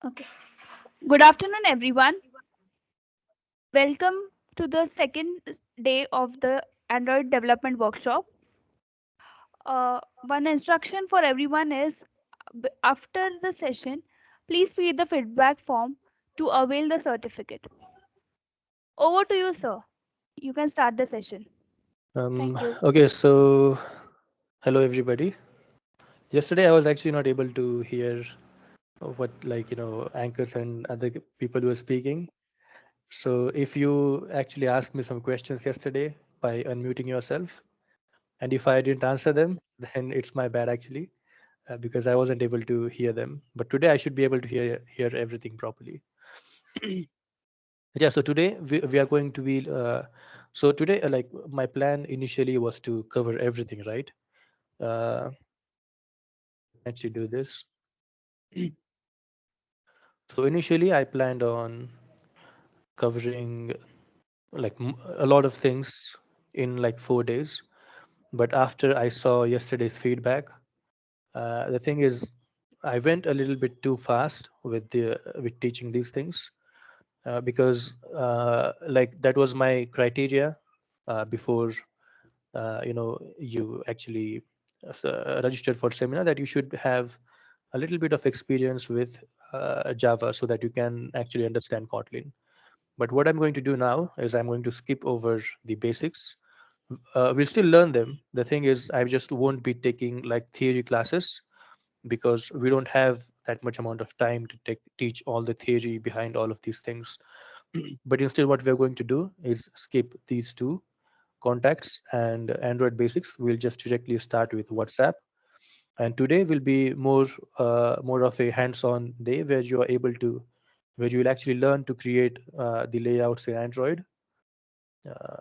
Okay. Good afternoon, everyone. Welcome to the second day of the Android development workshop. One instruction for everyone is after the session, please fill the feedback form to avail the certificate. Over to you, sir. You can start the session. Thank you. Okay, so hello everybody. Yesterday I was actually not able to hear what anchors and other people were speaking. So if you actually asked me some questions yesterday by unmuting yourself, and if I didn't answer them, then it's my bad actually, because I wasn't able to hear them. But today I should be able to hear everything properly. Yeah. So today we are going to be. So today, like my plan initially was to cover everything, right? Uh, actually do this. So initially, I planned on covering a lot of things in like 4 days. But after I saw yesterday's feedback, the thing is, I went a little bit too fast with teaching these things, because like that was my criteria before you actually registered for seminar, that you should have a little bit of experience with Java so that you can actually understand Kotlin. But what I'm going to do now is I'm going to skip over the basics. We'll still learn them. The thing is, I just won't be taking like theory classes, because we don't have that much amount of time to teach all the theory behind all of these things. But instead, what we're going to do is skip these two, contacts and Android basics. We'll just directly start with WhatsApp. And today will be more of a hands-on day where you are able to, where you will actually learn to create the layouts in Android.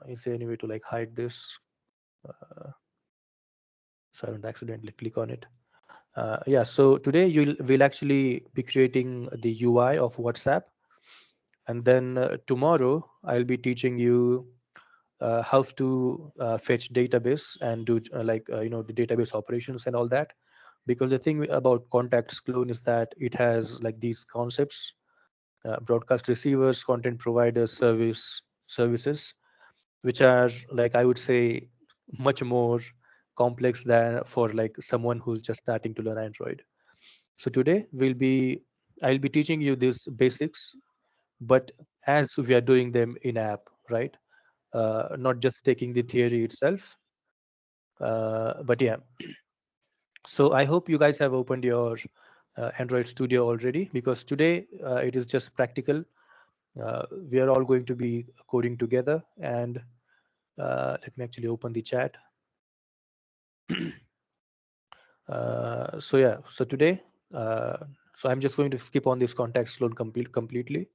Is there any way to like hide this so I don't accidentally click on it? Yeah, so today we'll actually be creating the UI of WhatsApp, and then tomorrow I'll be teaching you how to fetch database and do the database operations and all that. Because the thing about contacts clone is that it has like these concepts: broadcast receivers, content providers, services, which are, like, I would say, much more complex than for like someone who's just starting to learn Android. So today I'll be teaching you these basics, but as we are doing them in app, right? Not just taking the theory itself. But yeah, so I hope you guys have opened your Android Studio already, because today it is just practical. We are all going to be coding together, and let me actually open the chat. So yeah, so today, uh, so I'm just going to skip on this context load completely.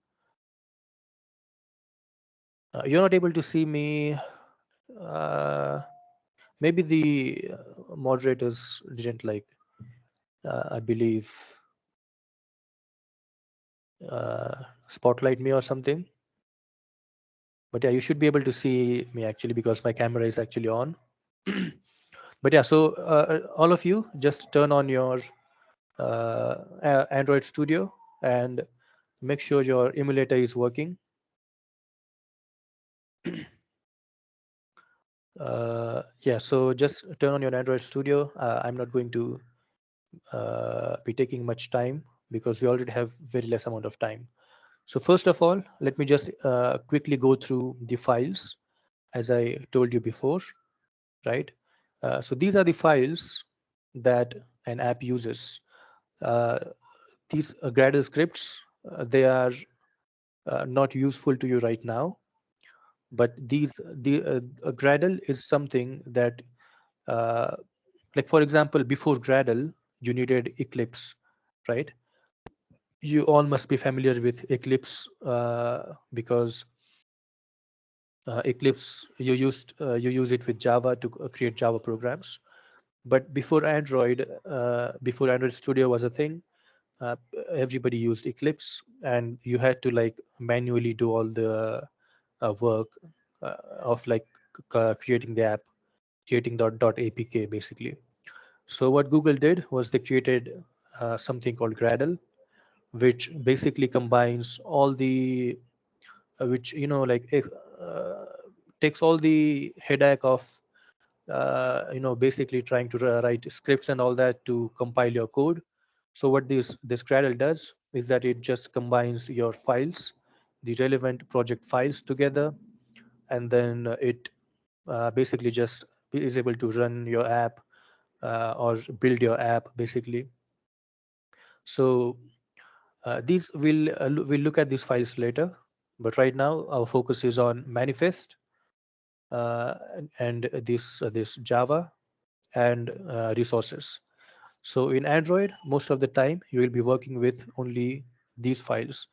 You're not able to see me. Uh, Maybe the moderators didn't like, I believe, spotlight me or something. But yeah, you should be able to see me actually, because my camera is actually on. But yeah, so all of you just turn on your Android Studio and make sure your emulator is working. Yeah, so just turn on your Android Studio. I'm not going to be taking much time, because we already have very less amount of time. So first of all, let me just quickly go through the files, as I told you before, right? So these are the files that an app uses. Uh, these Gradle scripts, they are not useful to you right now, but the Gradle is something that, uh, like for example, before Gradle, you needed Eclipse, right? You all must be familiar with Eclipse, because Eclipse, you use it with Java to create Java programs. But before Android Studio was a thing, uh, everybody used Eclipse, and you had to like manually do all the work of like creating the app, creating dot apk basically. So what Google did was they created something called Gradle, which basically combines all the which like takes all the headache of basically trying to write scripts and all that to compile your code. So what this Gradle does is that it just combines your files, the relevant project files together, and then it basically just is able to run your app or build your app basically. So these we'll look at these files later, but right now our focus is on manifest and this Java and resources. So in Android, most of the time you will be working with only these files.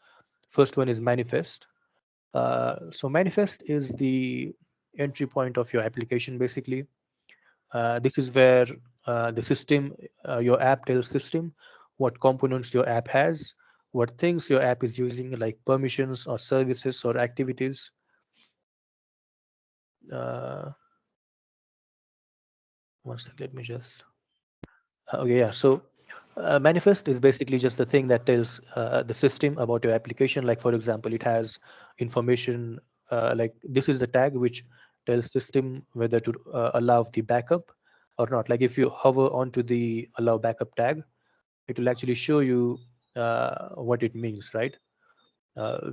First one is manifest. So manifest is the entry point of your application basically. This is where the system, your app tells system what components your app has, what things your app is using, like permissions or services or activities. Uh, One sec, let me just. Okay, yeah. So manifest is basically just the thing that tells the system about your application. Like for example, it has information like this is the tag which tells system whether to allow the backup or not. Like if you hover onto the allow backup tag, it will actually show you what it means, right?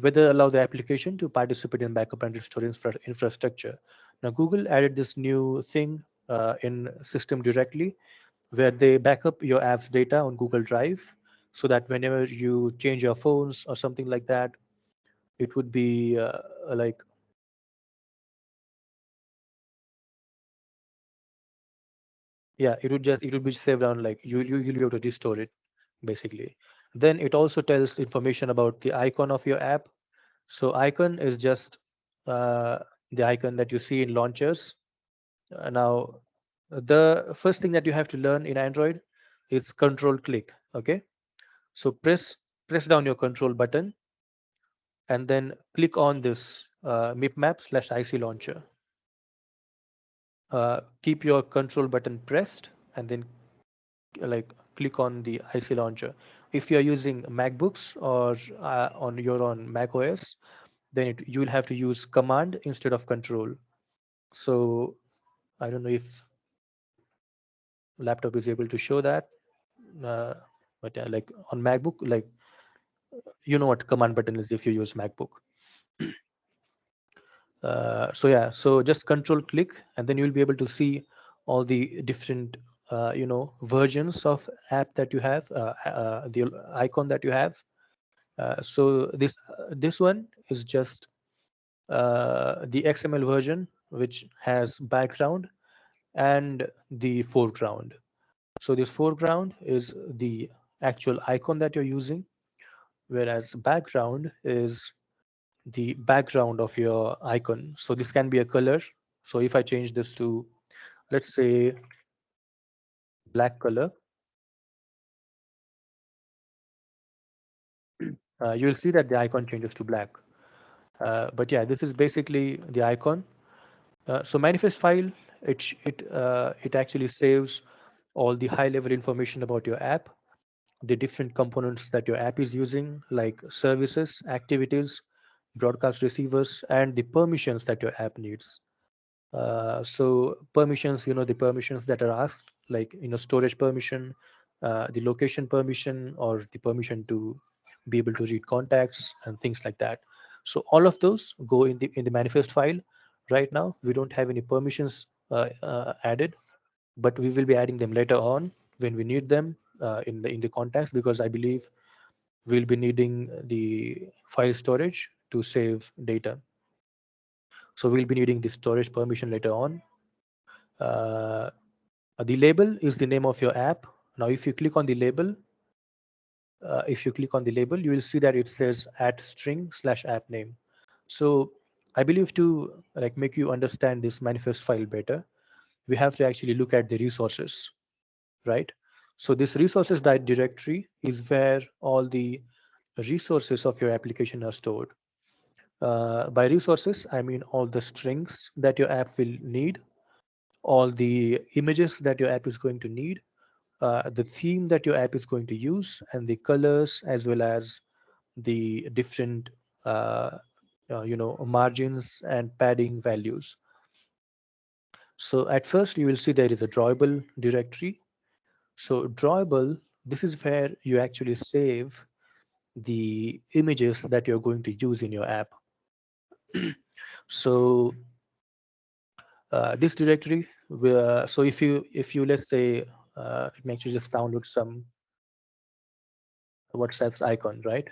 Whether allow the application to participate in backup and restore infrastructure. Now, Google added this new thing in system directly where they back up your app's data on Google Drive so that whenever you change your phones or something like that, it would be like, yeah, it would be saved on like you'll be able to restore it basically. Then it also tells information about the icon of your app. So icon is just uh, the icon that you see in launchers. Now, the first thing that you have to learn in Android is control click. Okay, so press down your control button and then click on this mipmap/IC launcher. Keep your control button pressed and then like click on the IC launcher. If you are using MacBooks or on your own Mac OS, then you will have to use command instead of control. So I don't know if laptop is able to show that, uh, but yeah, like on MacBook, like you know what command button is if you use MacBook. So yeah, so just control click and then you'll be able to see all the different versions of app that you have, the icon that you have. So this one is just the XML version which has background and the foreground. So this foreground is the actual icon that you're using, whereas background is the background of your icon. So this can be a color. So if I change this to, let's say, black color, you'll see that the icon changes to black. But yeah, this is basically the icon. So manifest file, it actually saves all the high level information about your app, the different components that your app is using, like services, activities, broadcast receivers, and the permissions that your app needs. So permissions, the permissions that are asked, like storage permission, the location permission, or the permission to be able to read contacts and things like that. So all of those go in the manifest file. Right now, we don't have any permissions added, but we will be adding them later on when we need them in the contacts, because I believe we'll be needing the file storage to save data. So we'll be needing the storage permission later on. Uh, the label is the name of your app. Now, if you click on the label, you will see that it says at string/app name. So I believe to like make you understand this manifest file better, we have to actually look at the resources, right? So this resources directory is where all the resources of your application are stored. By resources, I mean all the strings that your app will need, all the images that your app is going to need, the theme that your app is going to use, and the colors as well as the different uh, margins and padding values. So at first you will see there is a drawable directory. So drawable, this is where you actually save the images that you're going to use in your app. So this directory, so if you let's say it makes you just download some WhatsApp's icon, right?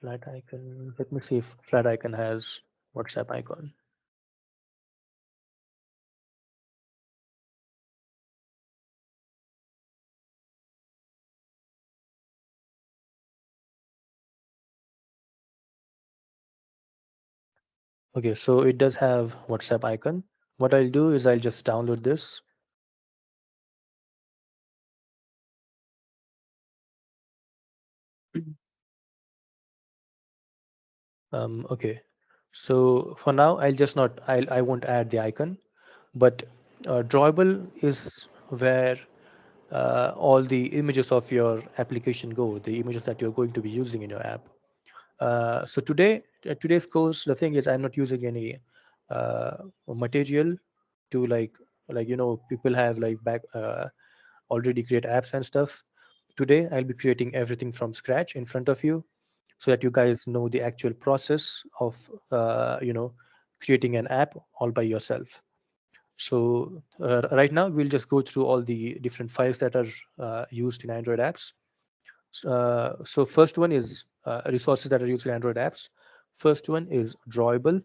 Flat icon. Let me see if flat icon has WhatsApp icon. Okay, so it does have WhatsApp icon. What I'll do is I'll just download this. Okay, so for now I'll just not I won't add the icon, but drawable is where all the images of your application go, the images that you're going to be using in your app. So today's course, the thing is I'm not using any uh, material to like people have like back already create apps and stuff. Today I'll be creating everything from scratch in front of you, so that you guys know the actual process of creating an app all by yourself. So right now we'll just go through all the different files that are used in Android apps. So first one is resources that are used in Android apps. First one is drawable.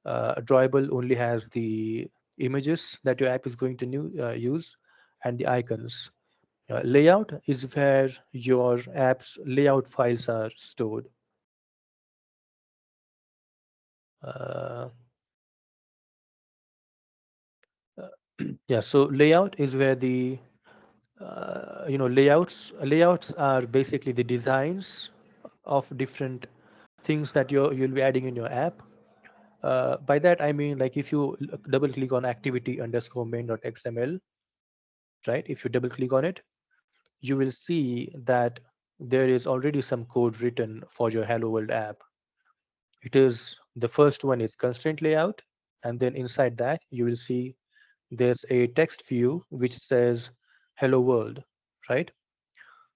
Drawable only has the images that your app is going to use, and the icons. Layout is where your app's layout files are stored. Uh, yeah, so layout is where the layouts are basically the designs of different things that you'll be adding in your app. By that I mean, like, if you double click on activity underscore main.xml, right? If you double click on it, you will see that there is already some code written for your Hello World app. It is the first one is constraint layout, and then inside that you will see there's a text view which says hello world, right?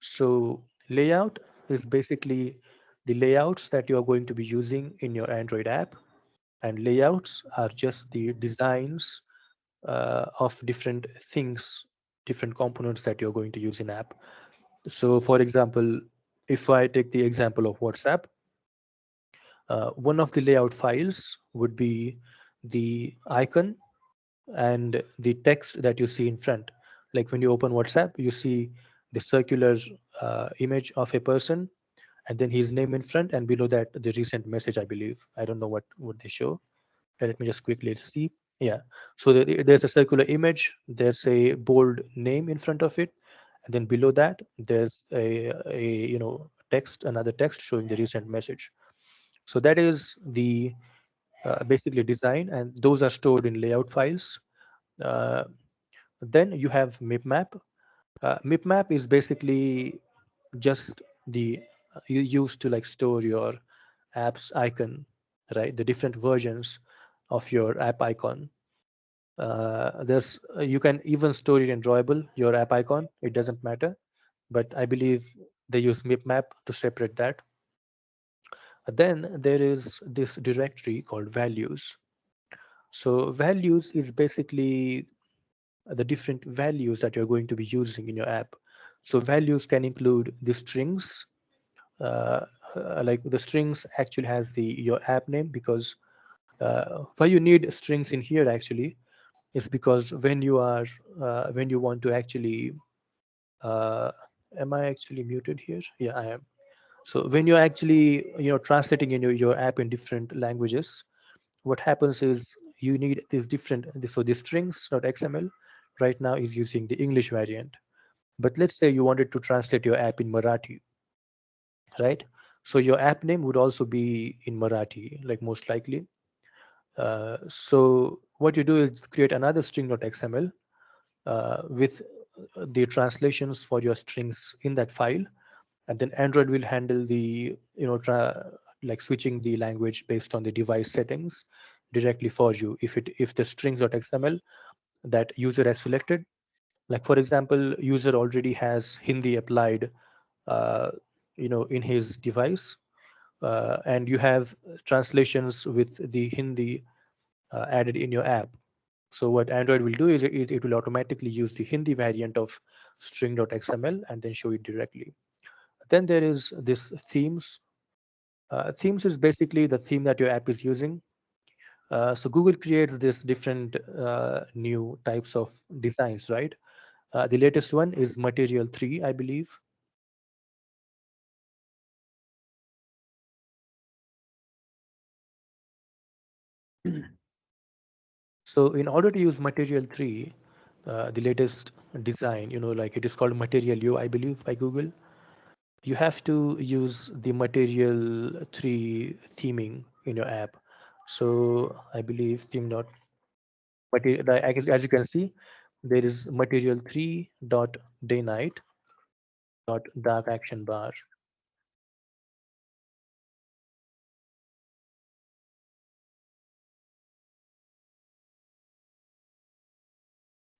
So layout is basically the layouts that you are going to be using in your Android app, and layouts are just the designs of different things, different components that you're going to use in app. So for example, if I take the example of WhatsApp, one of the layout files would be the icon and the text that you see in front. Like when you open WhatsApp, you see the circular image of a person, and then his name in front, and below that the recent message, I believe. I don't know what they show. Let me just quickly see. Yeah, so there's a circular image, there's a bold name in front of it, and then below that there's a text, another text showing the recent message. So that is the basically design, and those are stored in layout files. uh, then you have mipmap. Mipmap is basically just the you use to like store your app's icon, right? The different versions of your app icon. There's You can even store it in drawable, your app icon. It doesn't matter, but I believe they use mipmap to separate that. Then there is this directory called values. So values is basically the different values that you're going to be using in your app. So values can include the strings. uh, like the strings actually has the your app name, because why you need strings in here actually is because when you want to actually uh, am I actually muted here? Yeah, I am. So when you're actually translating in your app in different languages, what happens is you need these different, so the strings.xml right now is using the English variant. But let's say you wanted to translate your app in Marathi, right? So your app name would also be in Marathi, like most likely. So what you do is create another string.xml with the translations for your strings in that file, and then Android will handle the like switching the language based on the device settings directly for you. If the strings.xml that user has selected, like for example, user already has Hindi applied, uh, in his device, and you have translations with the Hindi added in your app. So what Android will do is it will automatically use the Hindi variant of string.xml and then show it directly. Then there is this themes. Themes is basically the theme that your app is using. So Google creates this different new types of designs, right? The latest one is Material 3, I believe. So in order to use Material 3, the latest design, like it is called Material U, I believe, by Google. You have to use the Material 3 theming in your app. So I believe theme dot material, as you can see, there is Material 3 dot day night dot dark action bar.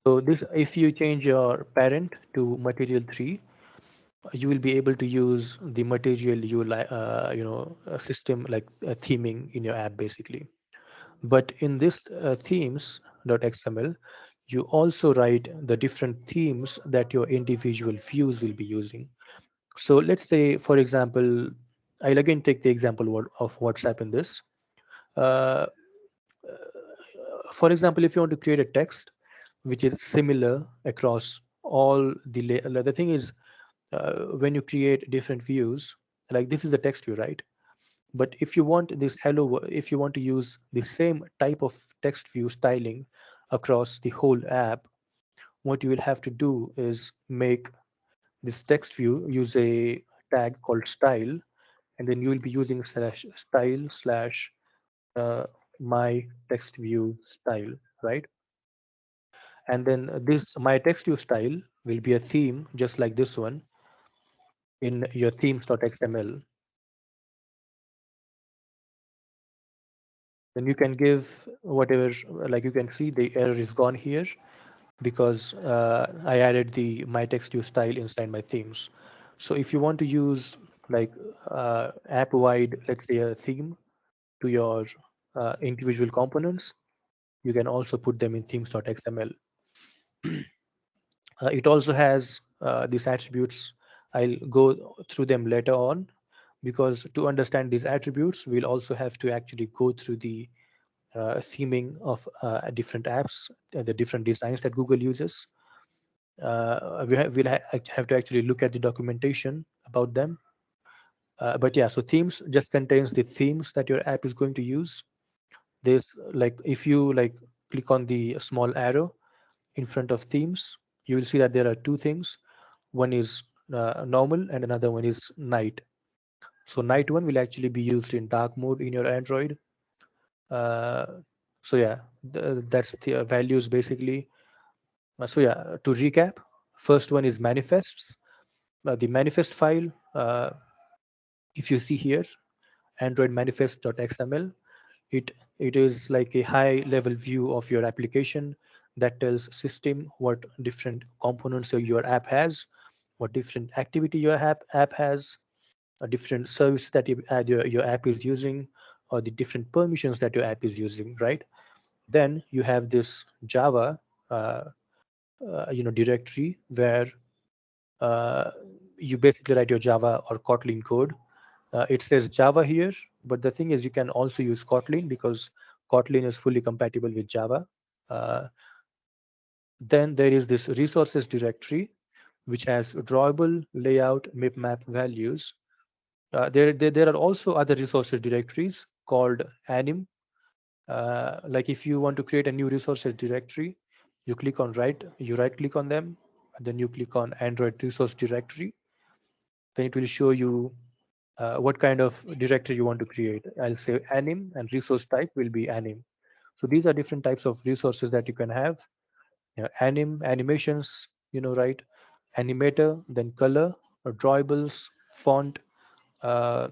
So this, if you change your parent to Material 3, you will be able to use the Material system, like theming in your app basically. But in this themes.xml, you also write the different themes that your individual views will be using. So let's say, for example, I'll again take the example of WhatsApp in this. Uh, for example, if you want to create a text which is similar across all the thing is, when you create different views, like this is a text view, right? But if you want this if you want to use the same type of text view styling across the whole app, what you will have to do is make this text view use a tag called style, and then you will be using slash style slash uh, my text view style, right? And then this my text view style will be a theme just like this one in your themes.xml. Then you can give whatever, like you can see the error is gone here because I added the my text view style inside my themes. So if you want to use like app wide, let's say a theme to your individual components, you can also put them in themes.xml. It also has these attributes. I'll go through them later on, because to understand these attributes, we'll also have to actually go through the theming of different apps, the different designs that Google uses. We'll have to actually look at the documentation about them. But yeah, so themes just contains the themes that your app is going to use. There's like, if you like click on the small arrow in front of themes, you will see that there are two things. One is normal and another one is night. So night one will actually be used in dark mode in your Android. Uh, so yeah, that's the values basically. So yeah, to recap, first one is manifests. The manifest file, if you see here, Android manifest.xml, it it is like a high level view of your application that tells system what different components your app has, what different activity your app has, a different service that your app is using, or the different permissions that your app is using, right? Then you have this Java uh, directory where uh, you basically write your Java or Kotlin code. It says Java here, but the thing is you can also use Kotlin because Kotlin is fully compatible with Java. Uh, then there is this resources directory, which has drawable, layout, map values. There are also other resources directories called anim. Like if you want to create a new resources directory, you right click on them, and then you click on Android resource directory. Then it will show you what kind of directory you want to create. I'll say anim, and resource type will be anim. So these are different types of resources that you can have. Anim, animations, right? Animator, then color, drawables, font, uh,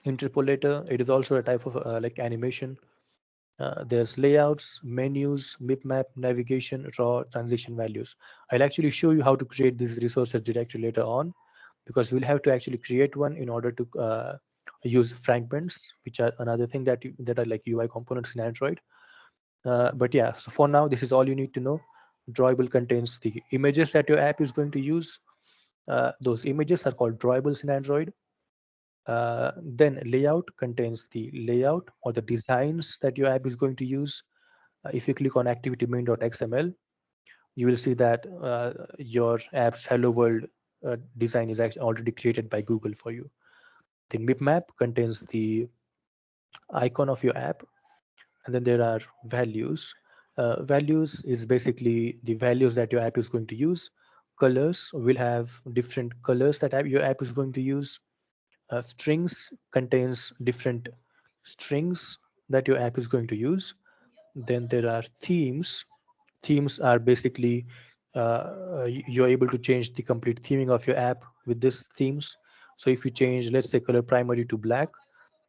interpolator. It is also a type of like animation. There's layouts, menus, map, navigation, raw, transition values. I'll actually show you how to create these resources directly later on, because we'll have to actually create one in order to use fragments, which are another thing that are like UI components in Android. But yeah, so for now, this is all you need to know. Drawable contains the images that your app is going to use. Those images are called drawables in Android. Then layout contains the layout or the designs that your app is going to use. If you click on activity main.xml, you will see that your app's hello world design is actually already created by Google for you. The map contains the icon of your app, and then there are values. Values is basically the values that your app is going to use. Colors will have different colors that your app is going to use. Strings contains different strings that your app is going to use. Then there are themes. Themes are basically you're able to change the complete theming of your app with this themes. So if you change, let's say, color primary to black,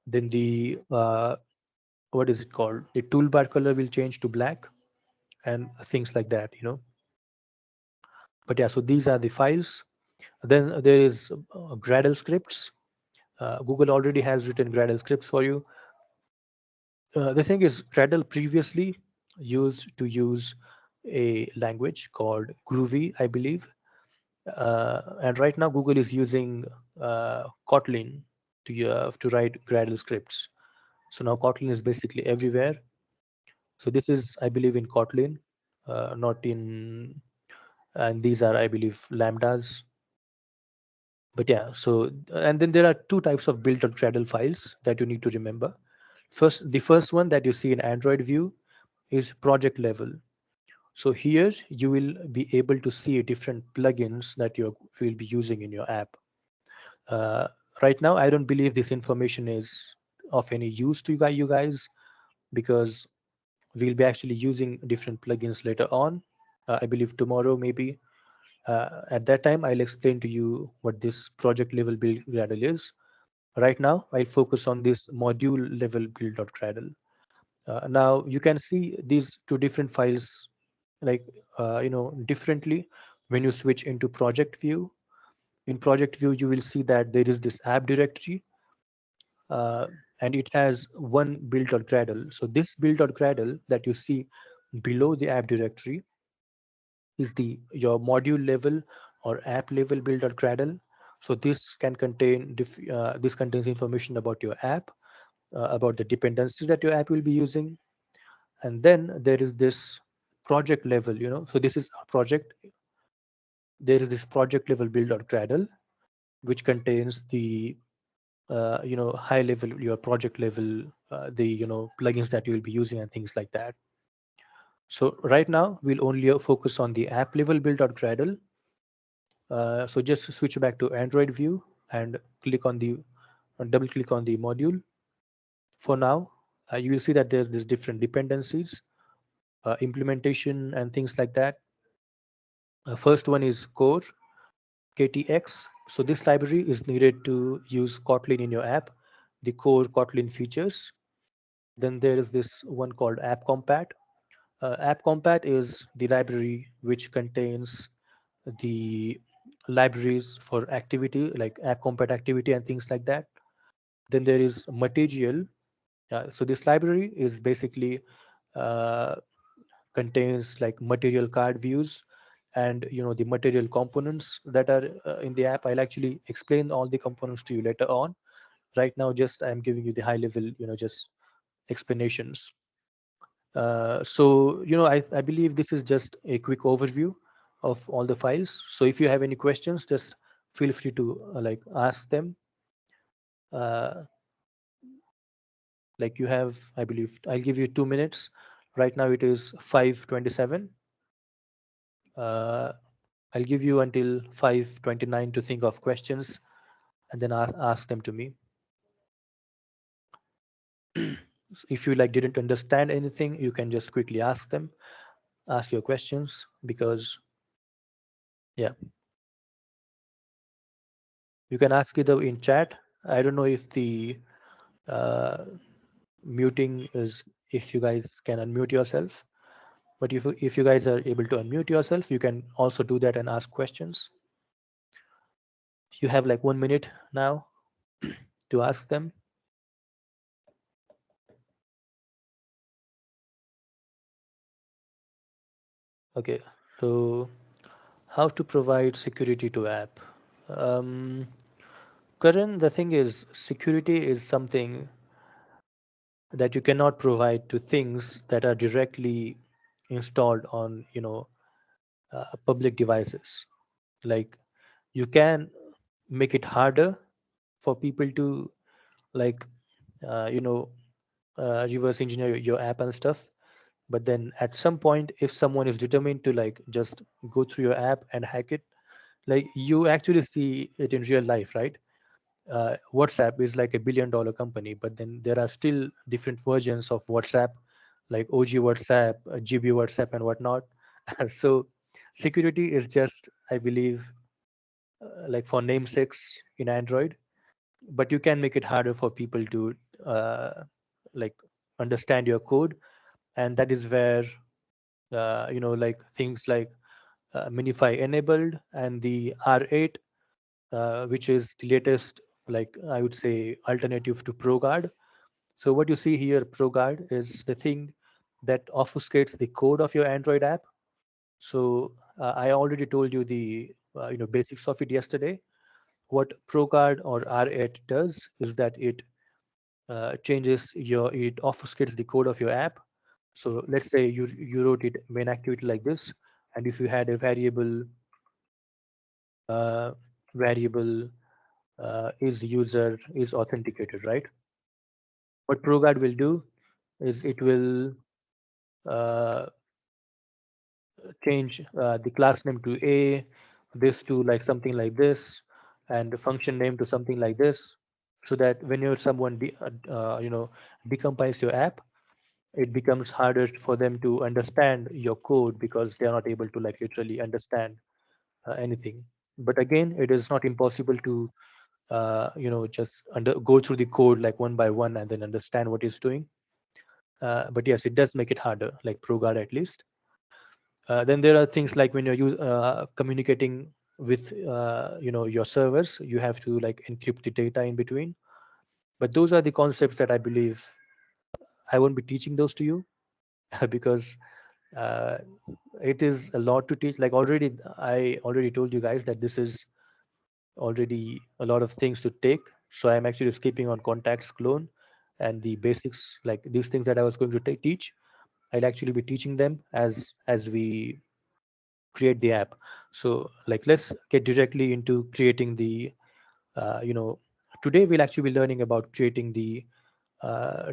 then the what is it called, the toolbar color will change to black, and things like that. But yeah, so these are the files. Then there is Gradle scripts. Google already has written Gradle scripts for you. The thing is, Gradle previously used to use a language called Groovy, I believe. And right now, Google is using Kotlin to write Gradle scripts. So now Kotlin is basically everywhere. So this is, I believe, in Kotlin, not in, and these are, I believe, lambdas. But yeah, so and then there are two types of build.gradle files that you need to remember. The first one that you see in Android view is project level. So here you will be able to see different plugins that you will be using in your app. Uh, right now, I don't believe this information is of any use to you guys, because we'll be actually using different plugins later on. I believe tomorrow maybe. At that time, I'll explain to you what this project level build Gradle is. Right now, I'll focus on this module level build.gradle. Now you can see these two different files, like differently when you switch into project view. In project view, you will see that there is this app directory, uh, and it has one build.gradle. So this build.gradle that you see below the app directory is the your module level or app level build.gradle. So this contains information about your app, about the dependencies that your app will be using. And then there is this project level, so this is a project. There is this project level build.gradle, which contains the high level, your project level, the plugins that you will be using and things like that. So right now we'll only focus on the app level build.gradle. So just switch back to Android view and double click on the module. For now, you will see that there's this different dependencies, implementation and things like that. First one is core KTX. So this library is needed to use Kotlin in your app, the core Kotlin features. Then there is this one called AppCompat. AppCompat is the library which contains the libraries for activity, like AppCompat activity and things like that. Then there is Material. So this library is basically uh, contains like material card views, and the material components that are in the app. I'll actually explain all the components to you later on. Right now, just I'm giving you the high level, just explanations. So I believe this is just a quick overview of all the files. So if you have any questions, just feel free to like ask them. uh, like you have, I believe, I'll give you 2 minutes. Right now it is 5:27. uh, I'll give you until 5:29 to think of questions, and then ask them to me. If you like didn't understand anything, you can just quickly ask your questions, because Yeah, you can ask either in chat. I don't know if the uh, muting is, if you guys can unmute yourself, but if you guys are able to unmute yourself, you can also do that and ask questions. You have like 1 minute now to ask them. Okay, so how to provide security to app. um, Karan, the thing is, security is something that you cannot provide to things that are directly installed on, public devices. Like, you can make it harder for people to, like, uh, you know reverse engineer your app and stuff. But then at some point, if someone is determined to like just go through your app and hack it, like you actually see it in real life, right? WhatsApp is like $1 billion company, but then there are still different versions of WhatsApp, like OG WhatsApp, GB WhatsApp, and whatnot. So security is just, I believe, like for namesakes in Android, but you can make it harder for people to like understand your code, and that is where like things like Minify enabled and the R8, which is the latest, like I would say, alternative to ProGuard. So what you see here, ProGuard is the thing that obfuscates the code of your Android app. So I already told you the basics of it yesterday. What ProGuard or R8 does is that it obfuscates the code of your app. So let's say you wrote it main activity like this, and if you had a uh, variable is user is authenticated, right? What ProGuard will do is it will uh, change the class name to A, this to like something like this, and the function name to something like this, so that when someone decompiles your app, it becomes harder for them to understand your code because they are not able to like literally understand anything. But again, it is not impossible to just go through the code like one by one and then understand what it's doing. But yes, it does make it harder, like ProGuard at least. Then there are things like when communicating with your servers, you have to like encrypt the data in between. But those are the concepts that I believe I won't be teaching those to you because uh, it is a lot to teach. Like I already told you guys that this is already a lot of things to take. So I'm actually skipping on contacts clone and the basics, like these things that I was going to teach. I'll actually be teaching them as we create the app. So like let's get directly into creating the today we'll actually be learning about creating the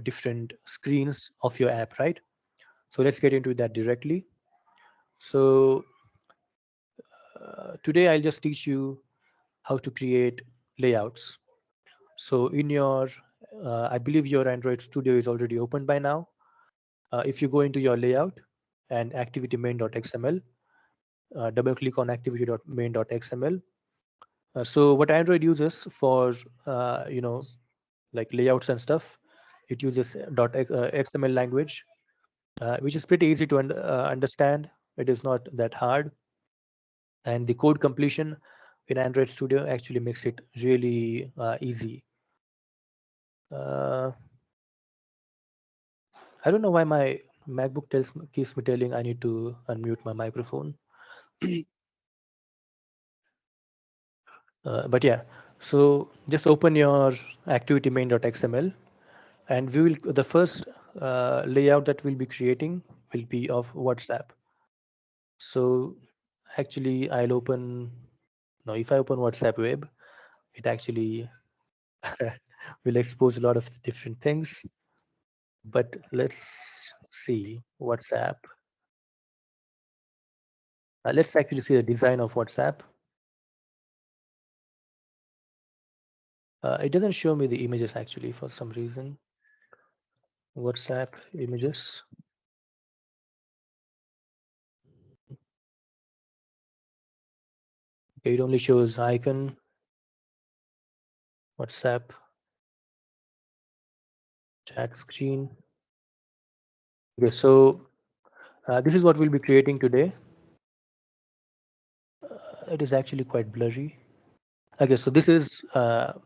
different screens of your app, right? So let's get into that directly. So today I'll just teach you how to create layouts. So in your I believe your Android Studio is already open by now. If you go into your layout and activity main.xml, double click on activity.main.xml. So what Android uses for like layouts and stuff, it uses .xml language, which is pretty easy to understand. It is not that hard, and the code completion in Android Studio actually makes it really easy. Uh, I don't know why my MacBook keeps me telling I need to unmute my microphone. But yeah, so just open your activity main.xml, and the first layout that we'll be creating will be of WhatsApp. So actually I'll open, no, if I open WhatsApp web, it actually will expose a lot of different things. But let's see WhatsApp. Let's actually see the design of WhatsApp. It doesn't show me the images actually for some reason. WhatsApp images. It only shows icon, WhatsApp, chat screen. Okay, so this is what we'll be creating today. It is actually quite blurry. Okay, so this is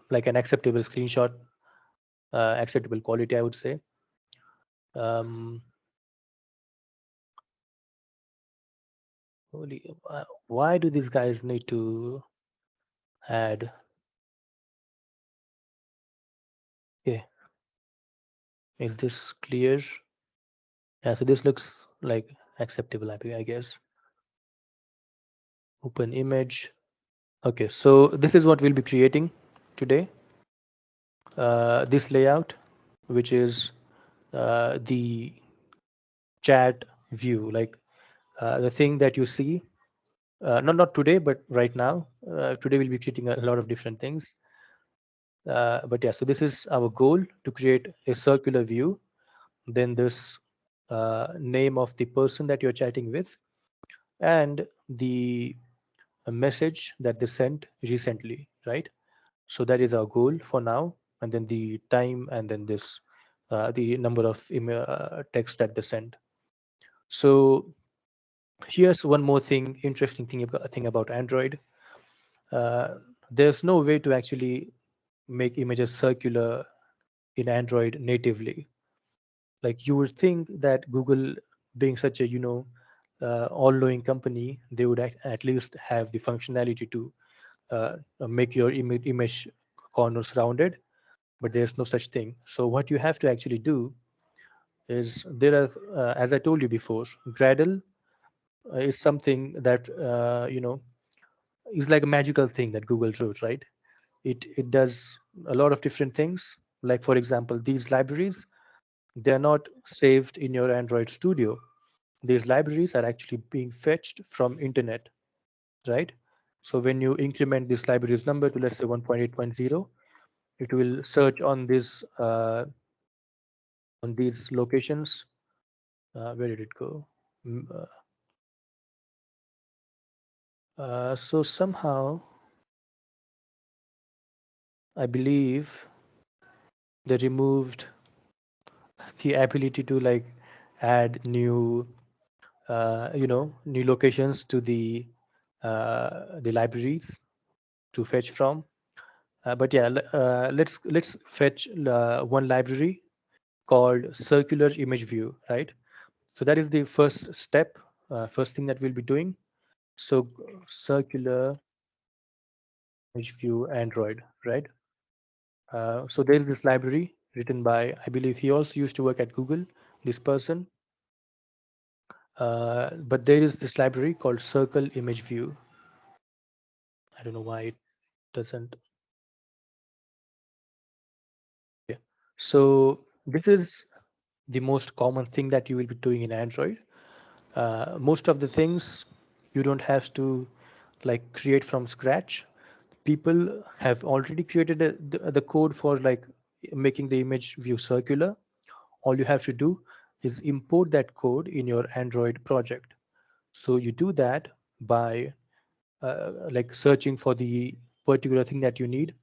like an acceptable screenshot, acceptable quality, I would say. Um, holy, why do these guys need to add? Okay, is this clear? Yeah, so this looks like acceptable, I guess. Open image. Okay, so this is what we'll be creating today. This layout, which is the chat view, like the thing that you see. Not today, but right now. Today we'll be creating a lot of different things. But yeah, so this is our goal, to create a circular view. Then this name of the person that you're chatting with, and the message that they sent recently, right? So that is our goal for now. And then the time, and then this the number of email text that they sent. So here's one more thing, interesting thing about Android. Uh, there's no way to actually make images circular in Android natively. Like, you would think that Google, being such a all-knowing company, they would at least have the functionality to make your image corners rounded, but there's no such thing. So what you have to actually do is, there are, as I told you before, Gradle is something that is like a magical thing that Google wrote, right? It does a lot of different things. Like, for example, these libraries, they're not saved in your Android Studio. These libraries are actually being fetched from internet, right? So when you increment this library's number to, let's say, 1.8.0, it will search on these locations. Where did it go? So somehow, I believe they removed the ability to, like, add new locations to the libraries to fetch from. But yeah, let's fetch one library called circular image view, right? So that is the first step, first thing that we'll be doing. So circular image view Android, right? So there is this library written by, I believe he also used to work at Google, this person. But there is this library called Circle Image View. I don't know why it doesn't. Yeah. So this is the most common thing that you will be doing in Android. Most of the things you don't have to, like, create from scratch. People have already created the code for, like, making the image view circular. All you have to do is import that code in your Android project. So you do that by like searching for the particular thing that you need.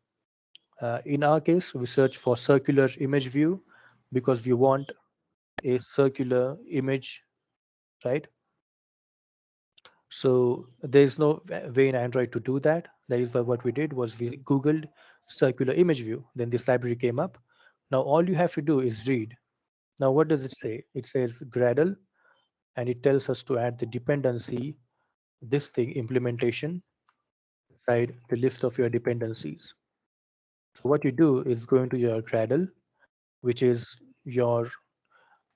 In our case, we search for circular image view because we want a circular image, right? So there is no way in Android to do that. That is why what we did was we Googled circular image view. Then this library came up. Now all you have to do is read. Now what does it say? It says Gradle, and it tells us to add the dependency, this thing, implementation, inside the list of your dependencies. So what you do is go into your Gradle, which is your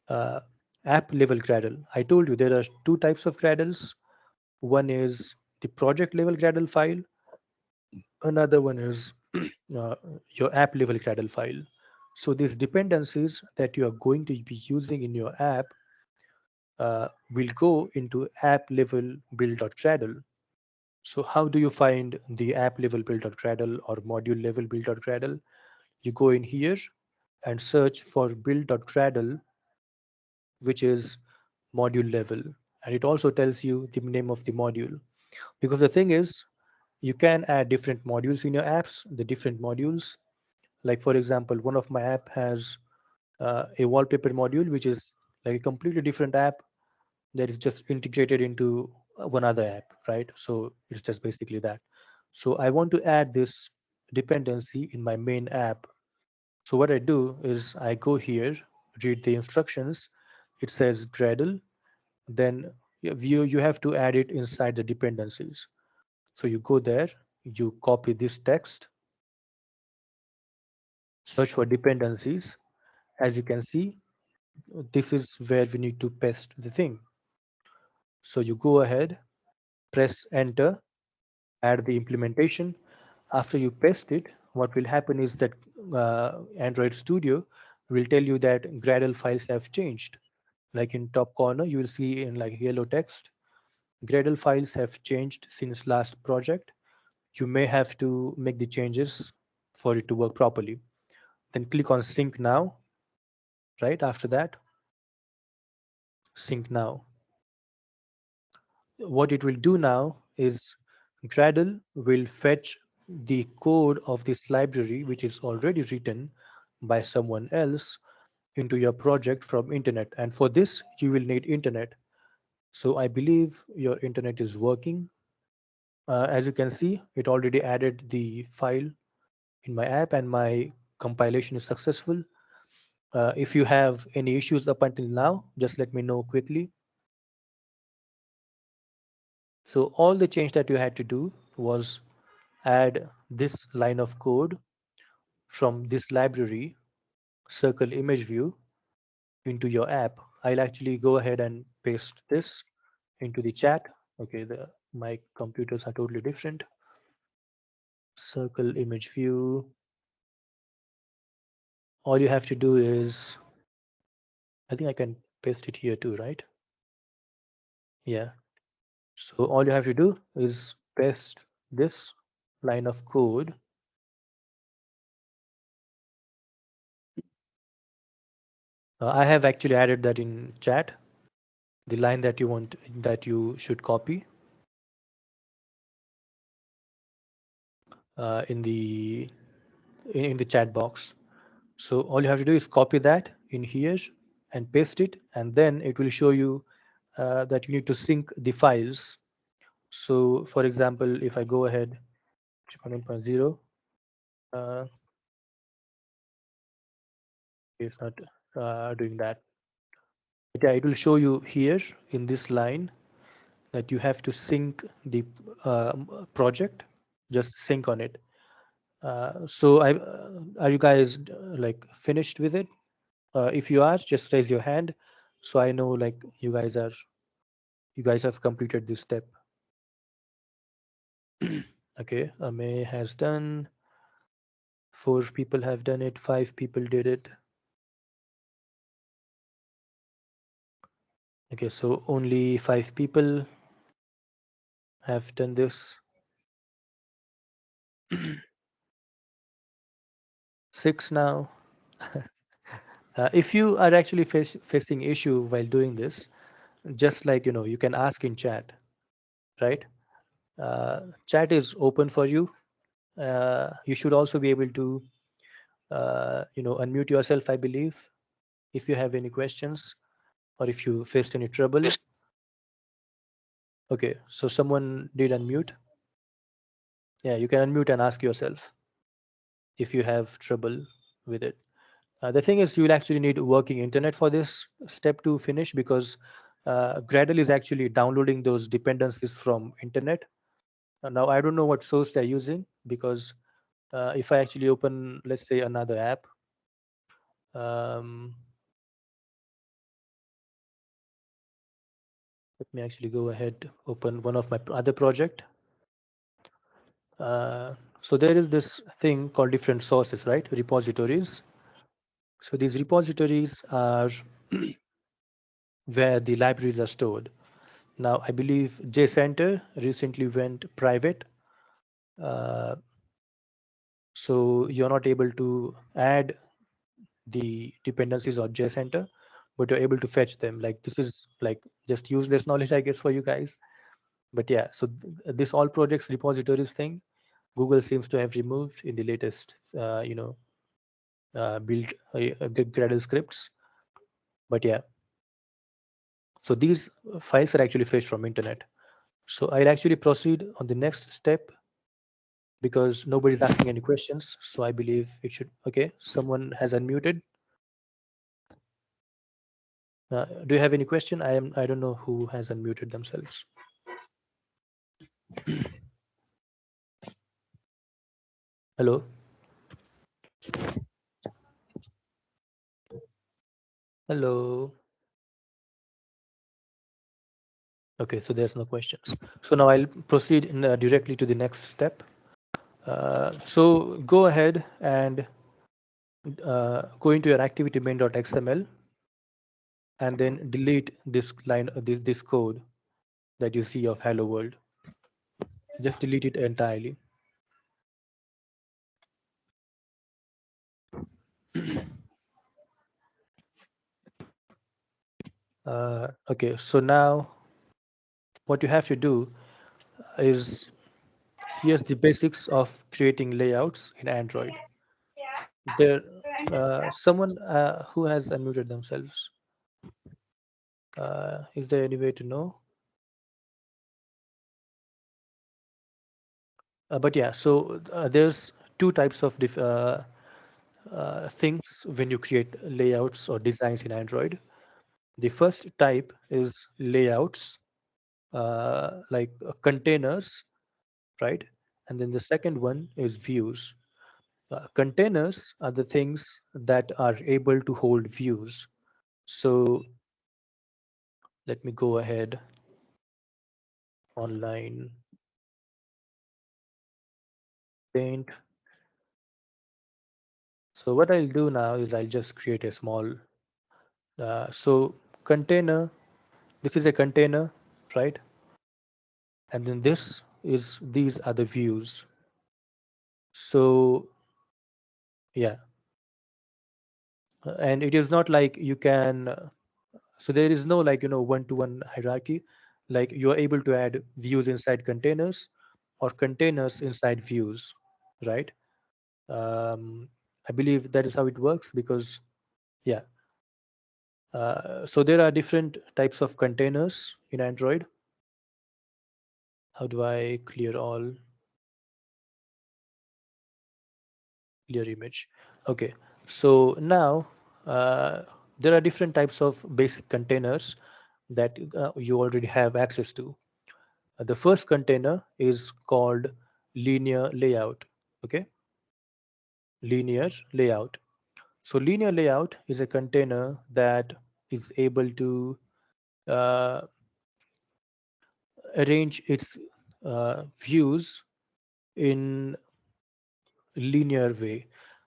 uh, app level Gradle. I told you there are two types of Gradles. One is the project level Gradle file. Another one is uh, your app level Gradle file. So these dependencies that you are going to be using in your app will go into app level build.gradle. So how do you find the app level build.gradle or module level build.gradle? You go in here and search for build.gradle, which is module level. And it also tells you the name of the module. Because the thing is, You can add different modules in your apps. The different modules, like for example, one of my app has a wallpaper module, which is like a completely different app that is just integrated into one other app, right? So it's just basically that. So I want to add this dependency in my main app. So what I do is I go here, read the instructions. It says Gradle. Then you have to add it inside the dependencies. So you go there, you copy this text, search for dependencies. As you can see, this is where we need to paste the thing. So you go ahead, press enter, add the implementation. After you paste it, what will happen is that Android Studio will tell you that Gradle files have changed. Like in top corner, you will see in like yellow text, Gradle files have changed since last project. You may have to make the changes for it to work properly. Then click on sync now, right? After that, sync now. What it will do now is Gradle will fetch the code of this library, which is already written by someone else, into your project from internet. And for this, you will need internet. So I believe your internet is working. As you can see, it already added the file in my app and my compilation is successful. If you have any issues up until now, just let me know quickly. So all the change that you had to do was add this line of code from this library, circle image view, into your app. I'll actually go ahead and paste this into the chat. Okay, my computers are totally different. Circle image view. All you have to do is, I think I can paste it here too, right? Yeah. So all you have to do is paste this line of code. I have actually added that in chat, the line that you want, that you should copy in the chat box. So all you have to do is copy that in here and paste it, and then it will show you that you need to sync the files. So for example, if I go ahead, 3.1.0, uh, it's not doing that. But yeah, it will show you here in this line that you have to sync the project, just sync on it. So are you guys like finished with it? If you are, just raise your hand so I know like you guys have completed this step. Okay, May has done. 4 people have done it. 5 people did it. Okay, so only 5 people have done this. 6 now. If you are actually facing issue while doing this, just like you can ask in chat, right? Chat is open for you. You should also be able to unmute yourself, I believe, if you have any questions or if you faced any trouble. Okay, so someone did unmute. Yeah, you can unmute and ask yourself if you have trouble with it. The thing is, you will actually need working internet for this step to finish, because Gradle is actually downloading those dependencies from internet. Now, I don't know what source they're using, because if I actually open, let's say, another app, um, let me actually go ahead, open one of my other project. So there is this thing called different sources, right? Repositories. So these repositories are where the libraries are stored. Now, I believe JCenter recently went private, uh, so you're not able to add the dependencies on JCenter, but you're able to fetch them. Like, this is like just useless knowledge, I guess, for you guys. But yeah, so this all projects repositories thing, Google seems to have removed in the latest, build Gradle scripts. But yeah, so these files are actually fetched from internet. So I'll actually proceed on the next step because nobody's asking any questions. So I believe it should. Okay, someone has unmuted. Do you have any question? I don't know who has unmuted themselves. Hello. Hello. Okay, so there's no questions. So now I'll proceed directly to the next step. So go ahead and go into your activity main.xml and then delete this line, this code that you see of hello world. Just delete it entirely. Okay, so now what you have to do is, here's the basics of creating layouts in Android. There, someone who has unmuted themselves. Is there any way to know? But yeah, so there's two types of things when you create layouts or designs in Android. The first type is layouts, like containers, right? And then the second one is views. Containers are the things that are able to hold views. So let me go ahead online, paint. So what I'll do now is I'll just create a small, so container, this is a container, right? And then these are the views. So yeah, and it is not like you can, so there is no like, one-to-one hierarchy. Like you are able to add views inside containers or containers inside views, right? um, I believe that is how it works because yeah, so there are different types of containers in Android. How do I clear all, clear image? Okay, so now uh, there are different types of basic containers that you already have access to. The first container is called linear layout. Okay, linear layout. So linear layout is a container that is able to uh, arrange its views in linear way,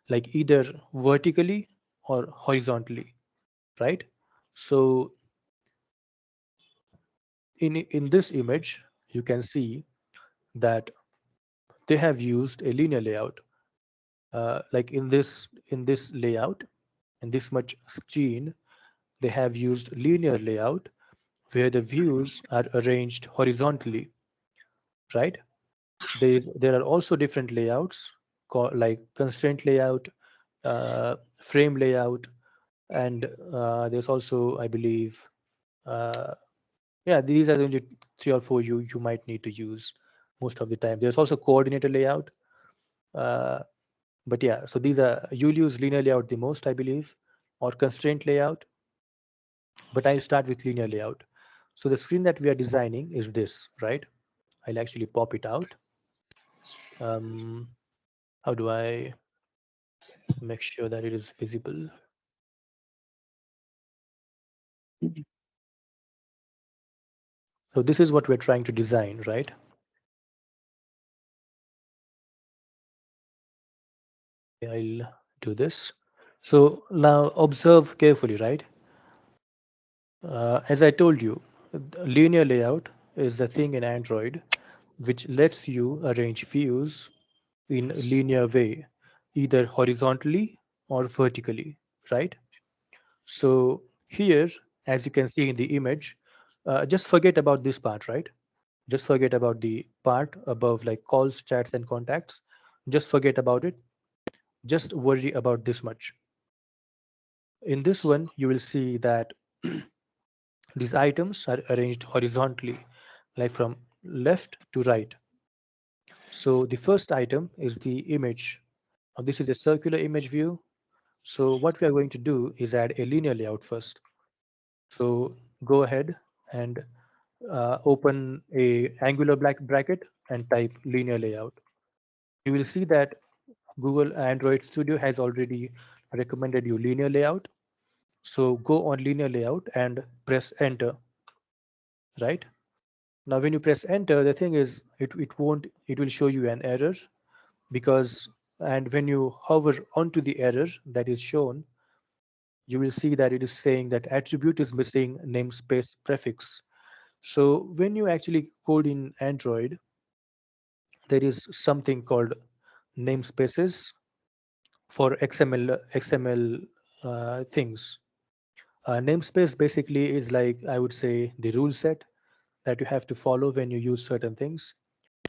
like either vertically or horizontally, right? So in this image, you can see that they have used a linear layout. Like in this layout, in this much screen, they have used linear layout where the views are arranged horizontally, right? There are also different layouts called like constraint layout, frame layout, and there's also, I believe, uh, yeah, these are the only three or four you might need to use most of the time. There's also coordinator layout, uh, but yeah, so these are, you'll use linear layout the most, I believe, or constraint layout. But I'll start with linear layout. So the screen that we are designing is this, right? I'll actually pop it out. How do I make sure that it is visible? So this is what we're trying to design, right? I'll do this. So now observe carefully, right? As I told you, linear layout is the thing in Android which lets you arrange views in a linear way, either horizontally or vertically, right? So here, as you can see in the image, just forget about this part, right? Just forget about the part above, like calls, chats, and contacts. Just forget about it. Just worry about this much. In this one, you will see that these items are arranged horizontally, like from left to right. So the first item is the image. Now this is a circular image view. So what we are going to do is add a linear layout first. So go ahead and open a angular black bracket and type linear layout. You will see that Google Android Studio has already recommended you linear layout. So go on linear layout and press enter, right? Now when you press enter, the thing is it will show you an error because, and when you hover onto the error that is shown, you will see that it is saying that attribute is missing namespace prefix. So when you actually code in Android, there is something called namespaces for XML things. Namespace basically is, like, I would say, the rule set that you have to follow when you use certain things.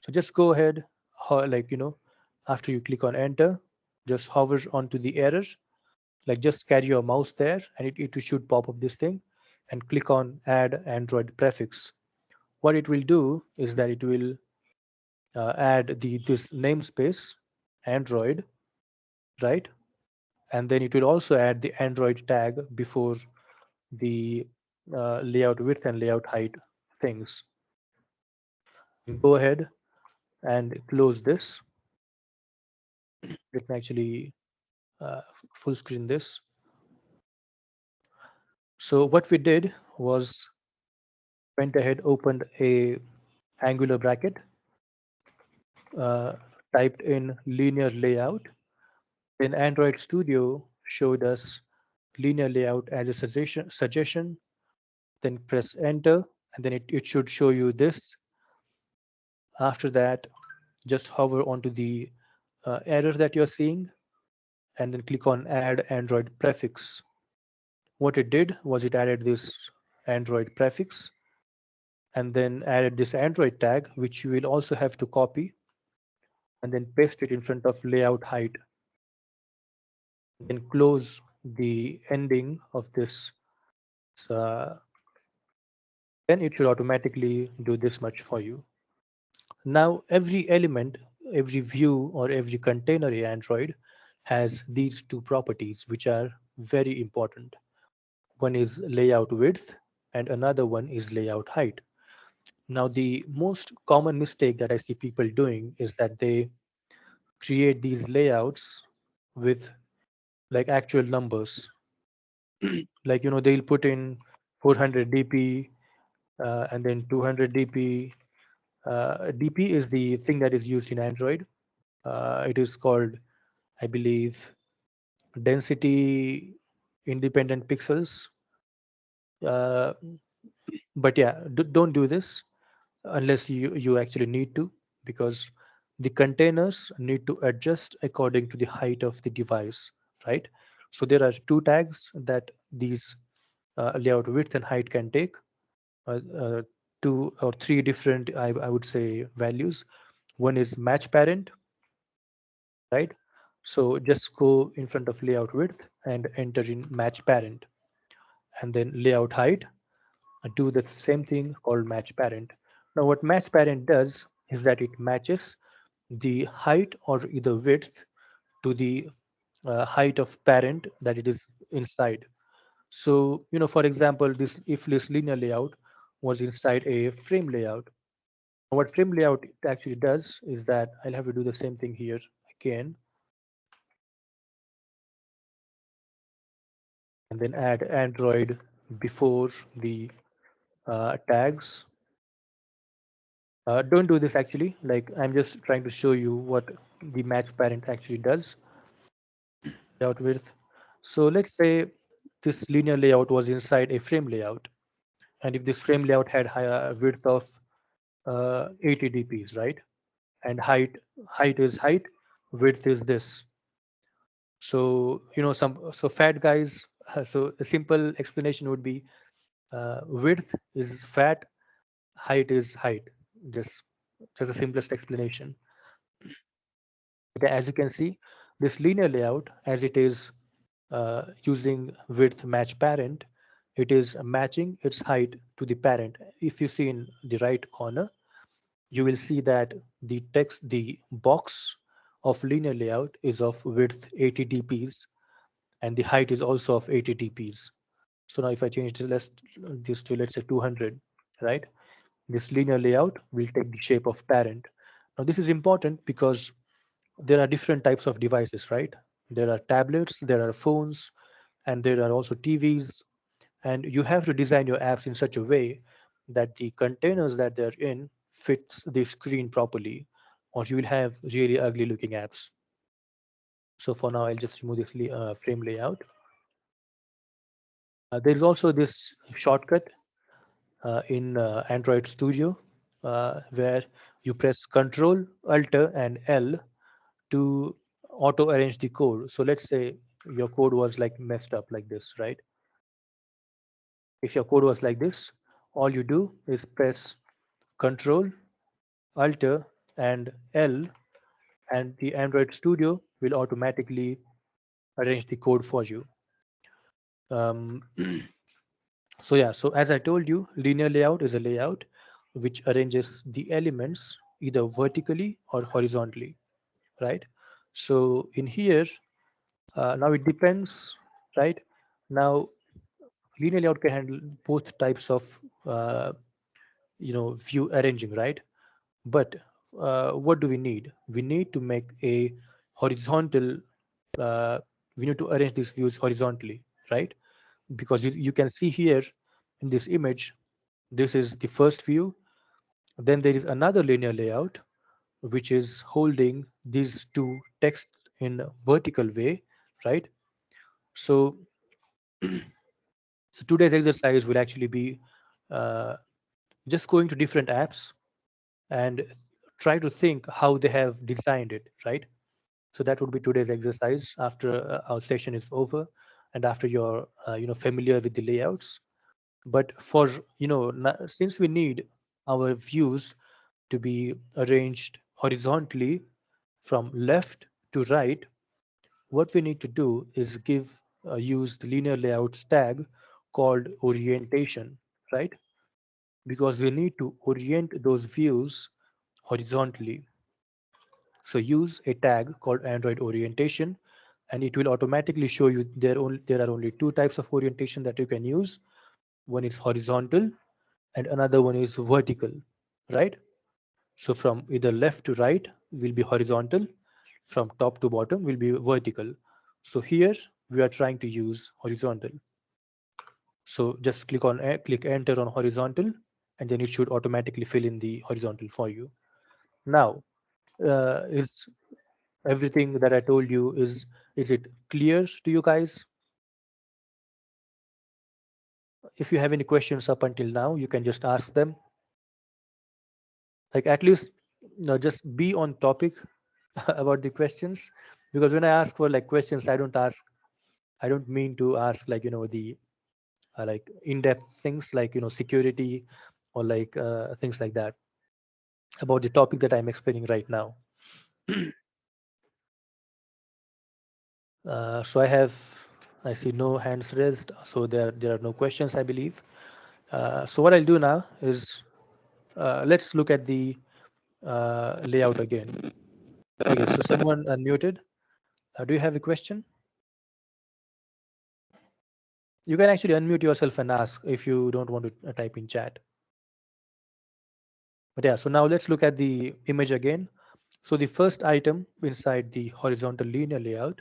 So just go ahead, after you click on enter, just hover onto the error, like just carry your mouse there, and it should pop up this thing, and click on add Android prefix. What it will do is that it will add this namespace Android, right? And then it will also add the Android tag before the layout width and layout height things. And go ahead and close this. Let me actually full screen this. So what we did was went ahead, opened a angular bracket, uh, typed in linear layout. Then Android Studio showed us linear layout as a suggestion. Then press enter, and then it should show you this. After that, just hover onto the error that you're seeing, and then click on add Android prefix. What it did was it added this Android prefix and then added this Android tag, which you will also have to copy and then paste it in front of layout height. Then close the ending of this. Uh, then it should automatically do this much for you. Now, every element, every view, or every container in Android has these two properties, which are very important. One is layout width, and another one is layout height. Now, the most common mistake that I see people doing is that they create these layouts with like actual numbers. Like, they'll put in 400 dp and then 200 dp. DP is the thing that is used in Android. It is called, I believe, density independent pixels. Uh, but yeah, don't do this unless you actually need to, because the containers need to adjust according to the height of the device, right? So there are two tags that these layout width and height can take, uh, uh, two or three different, I would say, values. One is match parent, right? So just go in front of layout width and enter in match parent, and then layout height, do the same thing called match parent. Now what match parent does is that it matches the height or either width to the height of parent that it is inside. So, for example, this if this linear layout was inside a frame layout, what frame layout it actually does is that I'll have to do the same thing here again, and then add Android before the tags. Don't do this actually. Like, I'm just trying to show you what the match parent actually does. Layout width. So let's say this linear layout was inside a frame layout, and if this frame layout had higher width of 80 dps, right? And height is height, width is this. So so fat guys. So a simple explanation would be width is fat, height is height. just just the simplest explanation. But as you can see, this linear layout, as it is using width match parent, it is matching its height to the parent. If you see in the right corner, you will see that the box of linear layout is of width 80 dps and the height is also of 80 dps. So now if I change this to, let's say, 200, right? This linear layout will take the shape of parent. Now this is important because there are different types of devices, right? There are tablets, there are phones, and there are also TVs. And you have to design your apps in such a way that the containers that they're in fits the screen properly, or you will have really ugly looking apps. So for now, I'll just remove this frame layout. There is also this shortcut in Android Studio where you press Control, Alt, and L to auto arrange the code. So let's say your code was like messed up like this, right? If your code was like this, all you do is press Control, Alt, and L, and the Android Studio will automatically arrange the code for you. Um, so yeah, so as I told you, linear layout is a layout which arranges the elements either vertically or horizontally, right? So in here, now it depends, right? Now linear layout can handle both types of view arranging, right? But what do we need? We need to make a horizontal. Uh, we need to arrange these views horizontally, right? Because you can see here in this image, this is the first view. Then there is another linear layout which is holding these two texts in a vertical way, right? So, so today's exercise will actually be uh, just going to different apps and try to think how they have designed it, right? So that would be today's exercise after our session is over and after you're familiar with the layouts. But for since we need our views to be arranged horizontally from left to right, what we need to do is use the linear layouts tag called orientation, right? Because we need to orient those views horizontally. So use a tag called Android orientation, and it will automatically show you there are only two types of orientation that you can use. One is horizontal, and another one is vertical, right? So from either left to right will be horizontal, from top to bottom will be vertical. So here we are trying to use horizontal. So just click enter on horizontal, and then it should automatically fill in the horizontal for you. Now, is everything that I told you is it clear to you guys? If you have any questions up until now, you can just ask them. Like at least just be on topic about the questions, because when I ask for like questions, I don't mean to ask like the like in-depth things like security or like things like that about the topic that I'm explaining right now. So I see no hands raised, so there are no questions, I believe. So what I'll do now is let's look at the layout again. Okay, so someone unmuted. Do you have a question? You can actually unmute yourself and ask if you don't want to type in chat. But yeah, so now let's look at the image again. So the first item inside the horizontal linear layout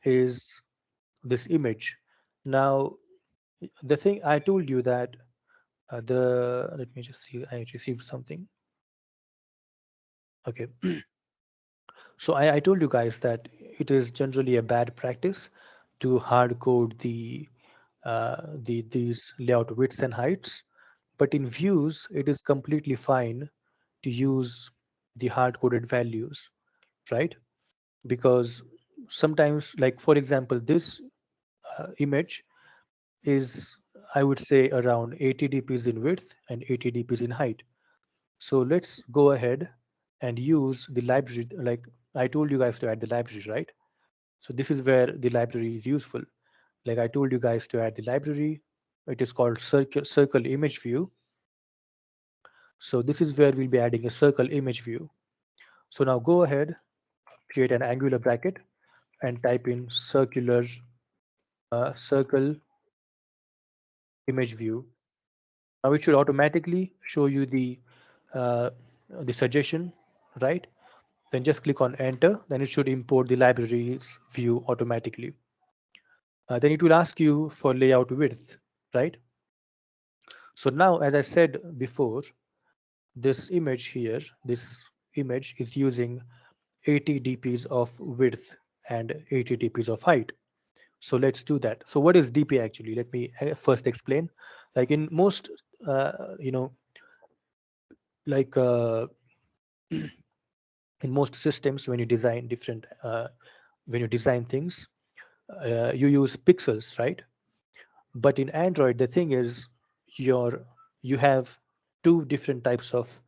is this image. Now, the thing I told you that let me just see, I received something. Okay. So I told you guys that it is generally a bad practice to hard code these layout widths and heights, but in views it is completely fine to use the hard coded values, right? Because sometimes, like for example, this image is, I would say, around 80 dps in width and 80 dps in height. So let's go ahead and use the library. Like I told you guys to add the library, right? So this is where the library is useful. Like I told you guys to add the library. It is called circle image view. So this is where we'll be adding a circle image view. So now go ahead, create an angular bracket and type in circle image view. Now it should automatically show you uh, the suggestion, right? Then just click on enter. Then it should import the libraries view automatically. Then it will ask you for layout width, right? So now, as I said before, this image here, this image is using 80 dps of width and 80 dps of height. So let's do that. So what is dp actually? Let me first explain. Like in most, you know, like in most systems, when you design when you design things, you use pixels, right? But in Android, the thing is, your you have two different types of,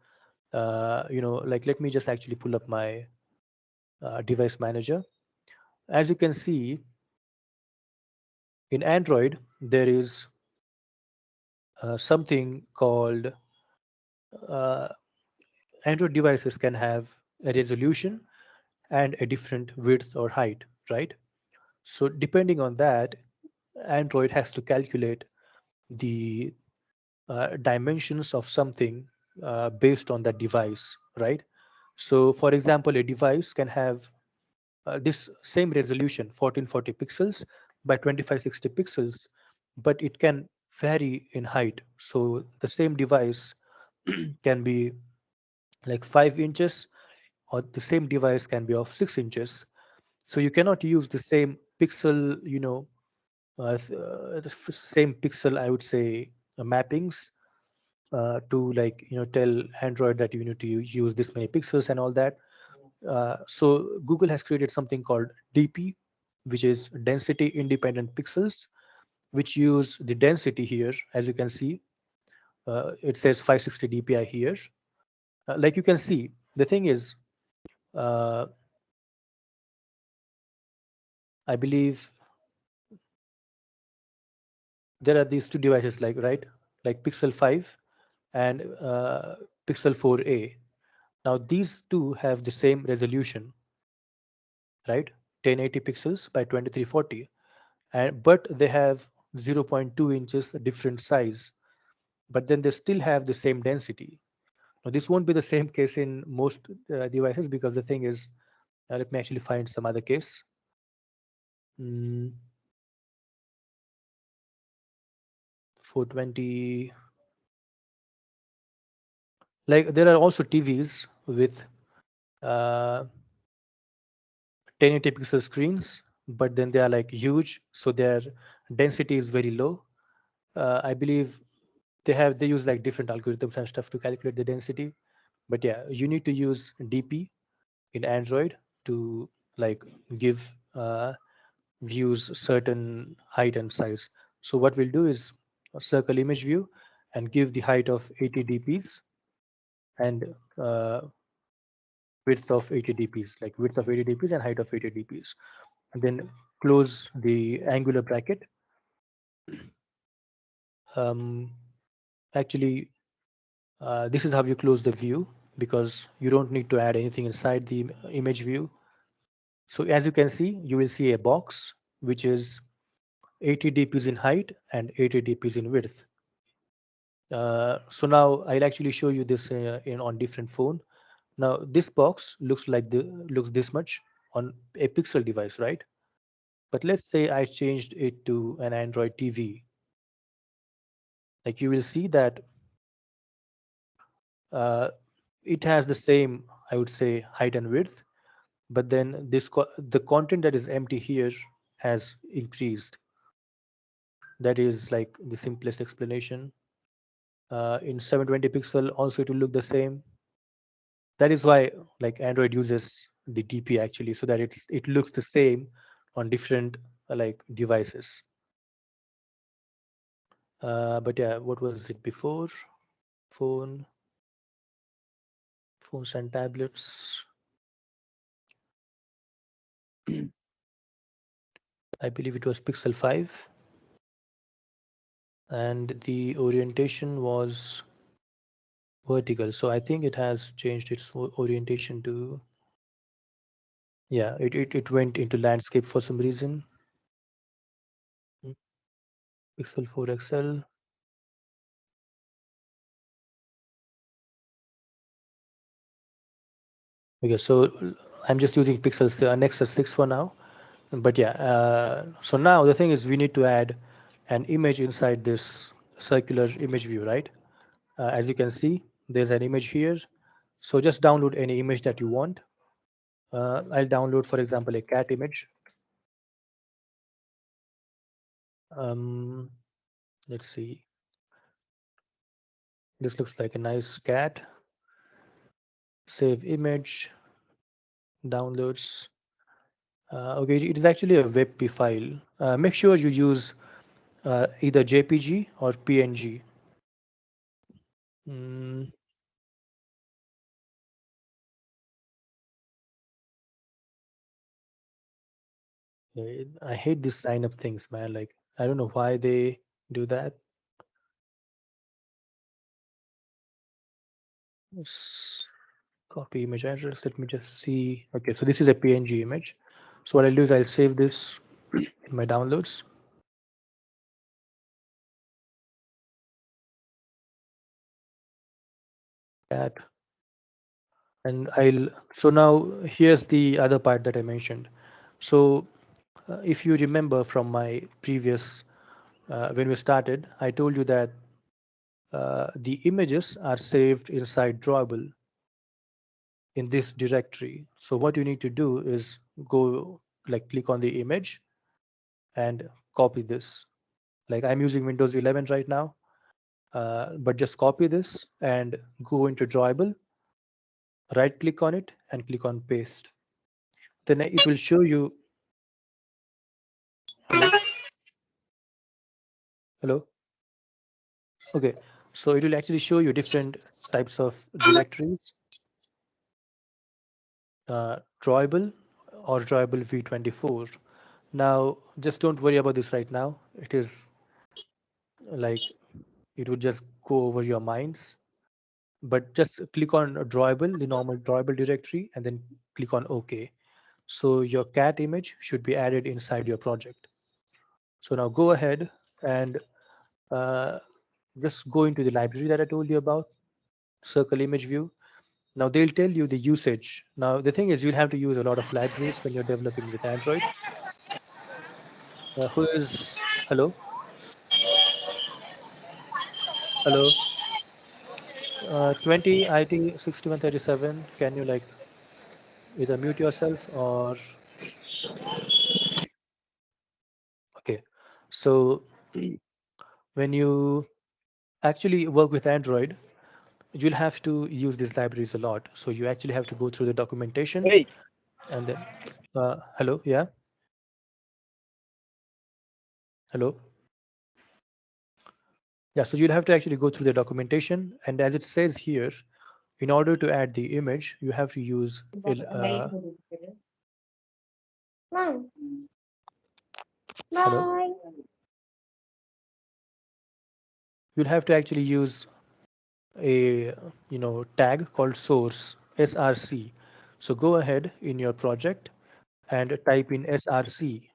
like let me just actually pull up my device manager. As you can see, in Android, there is something called uh, Android devices can have a resolution and a different width or height, right? So depending on that, Android has to calculate the dimensions of something based on that device, right? So, for example, a device can have this same resolution, 1440 pixels by 2560 pixels, but it can vary in height. So, the same device can be like 5 inches, or the same device can be of 6 inches. So, you cannot use the same pixel, the same pixel, I would say, mappings to, like, tell Android that you need to use this many pixels and all that. So Google has created something called DP, which is density independent pixels, which use the density here. As you can see, it says 560 dpi here. Like you can see, the thing is, uh, I believe there are these two devices, like, right, like Pixel 5 and Pixel 4a. Now these two have the same resolution, right? 1080 pixels by 2340, and but they have zero point 0.2 inches different size, but then they still have the same density. Now this won't be the same case in most devices, because the thing is, let me actually find some other case. mm, 420, like there are also TVs with uh, 1080 pixel screens, but then they are like huge, so their density is very low. I believe they use like different algorithms and stuff to calculate the density. But yeah, you need to use DP in Android to, like, give views certain height and size. So what we'll do is a circle image view and give the height of 80 dps and width of 80 dps, like width of 80 dps and height of 80 dps, and then close the angular bracket. um, Actually, this is how you close the view, because you don't need to add anything inside the image view. So as you can see, you will see a box which is 80 dps in height and 80 dps in width. So now I'll actually show you this on different phone. Now this box looks this much on a Pixel device, right? But let's say I changed it to an Android TV. Like, you will see that uh, it has the same, I would say, height and width, but then the content that is empty here has increased. That is like the simplest explanation. In 720 pixel also it will look the same. That is why, like, Android uses the DP actually, so that it looks the same on different like devices. But yeah, what was it before? Phone. Phones and tablets. I believe it was Pixel 5, and the orientation was vertical. So I think it has changed its orientation to, yeah, it went into landscape for some reason. Mm, Pixel 4 XL. Okay, so I'm just using Pixel Nexus 6 for now. But yeah, so now the thing is we need to add an image inside this circular image view, right? As you can see, there's an image here. So just download any image that you want. I'll download, for example, a cat image. Um, let's see. This looks like a nice cat. Save image, downloads. Okay, it is actually a WebP file. Make sure you use either JPG or PNG. Mm, I hate this sign up things, man. Like, I don't know why they do that. Let's copy image address. Let me just see. Okay, so this is a PNG image. So what I'll do is I'll save this in my downloads. Cat. And I'll, so now here's the other part that I mentioned. So if you remember from my previous, when we started, I told you that the images are saved inside drawable in this directory. So what you need to do is go, like, click on the image and copy this. Like, I'm using Windows 11 right now, but just copy this and go into drawable, right click on it and click on paste. Then it will show you, hello, hello. Okay, so it will actually show you different types of directories, drawable or drawable v24. Now, just don't worry about this right now. It is like, it would just go over your minds, but just click on drawable, the normal drawable directory, and then click on OK. So your cat image should be added inside your project. So now go ahead and uh, just go into the library that I told you about, circle image view. Now they'll tell you the usage. Now the thing is, you'll have to use a lot of libraries when you're developing with Android. Who is, hello, hello, 20 IT 6137. Can you, like, either mute yourself or, okay? So when you actually work with Android, you'll have to use these libraries a lot. So you actually have to go through the documentation Hey, and then, hello, yeah, hello. Yeah, so you'll have to actually go through the documentation. And as it says here, in order to add the image, you have to use, hello, you'll have to actually use a, tag called source, src. So go ahead in your project and type in src.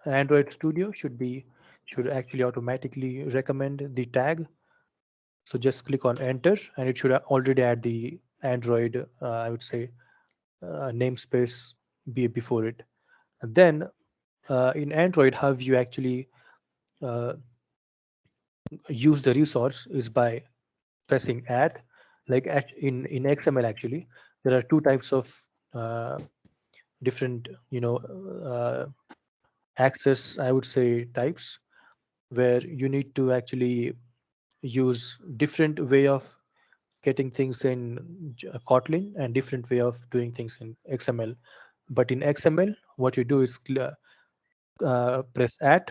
Android Studio should actually automatically recommend the tag. So just click on enter and it should already add the Android, I would say, namespace before it. And then in Android, how you actually uh, use the resource is by pressing add. Like in XML, actually, there are two types of uh, different, access, I would say, types, where you need to actually use different way of getting things in Kotlin and different way of doing things in XML. But in XML, what you do is press at,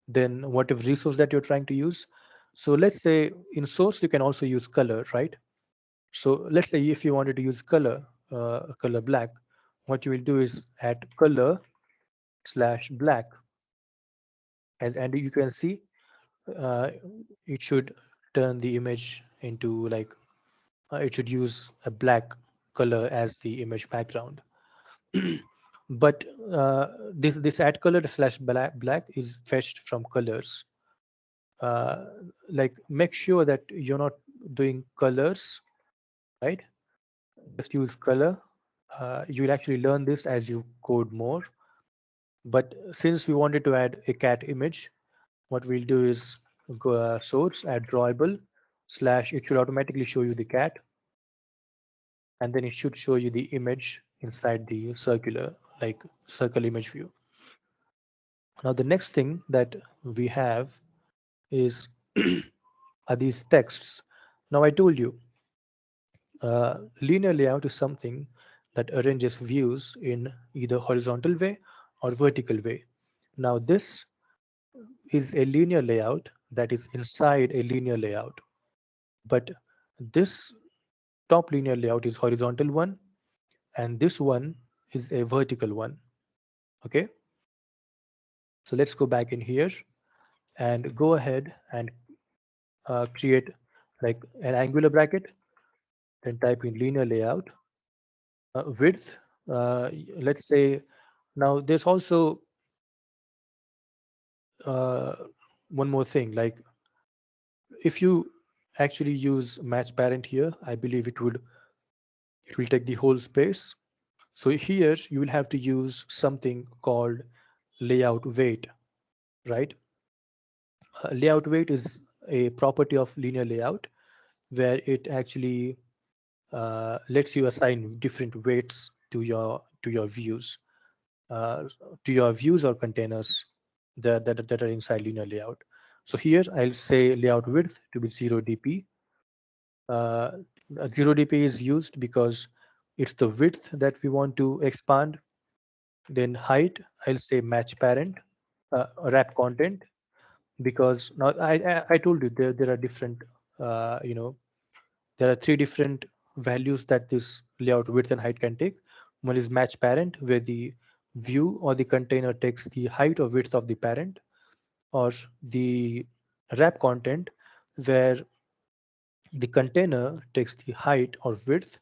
then whatever resource that you're trying to use. So let's say in source, you can also use color, right? So let's say if you wanted to use color black, what you will do is add color slash black, and you can see uh, it should turn the image into like it should use a black color as the image background. But this add color slash black is fetched from colors. uh, like make sure that you're not doing colors, right? Just use color. You'll actually learn this as you code more. But since we wanted to add a cat image, what we'll do is go source add drawable slash it should automatically show you the cat, and then it should show you the image inside the circular like circle image view. Now the next thing that we have is are these texts. Now I told you linear layout is something that arranges views in either horizontal way or vertical way. Now this is a linear layout that is inside a linear layout, but this top linear layout is horizontal one and this one is a vertical one. Okay, so let's go back in here and go ahead and create like an angular bracket, then type in linear layout width. Let's say now there's also uh, one more thing, like if you actually use match parent here, I believe it will take the whole space. So here you will have to use something called layout weight, right? Layout weight is a property of linear layout where it actually lets you assign different weights to your views, uh, to your views or containers that are inside linear layout. So here I'll say layout width to be 0 dp. Uh, 0 dp is used because it's the width that we want to expand. Then height, I'll say match parent, wrap content, because now I told you there are different, you know, there are three different values that this layout width and height can take. One is match parent, where the view or the container takes the height or width of the parent, or the wrap content, where the container takes the height or width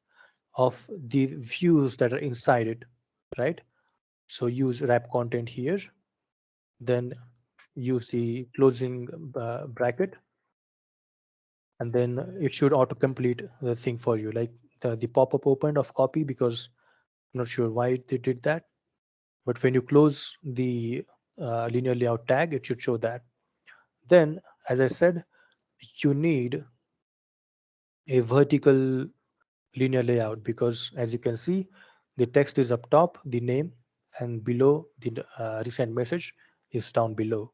of the views that are inside it, right? So use wrap content here, then use the closing bracket, and then it should auto-complete the thing for you. Like the pop-up opened of copy because I'm not sure why they did that, but when you close the linear layout tag, it should show that. Then, as I said, you need a vertical linear layout because as you can see, the text is up top, the name, and below the recent message is down below.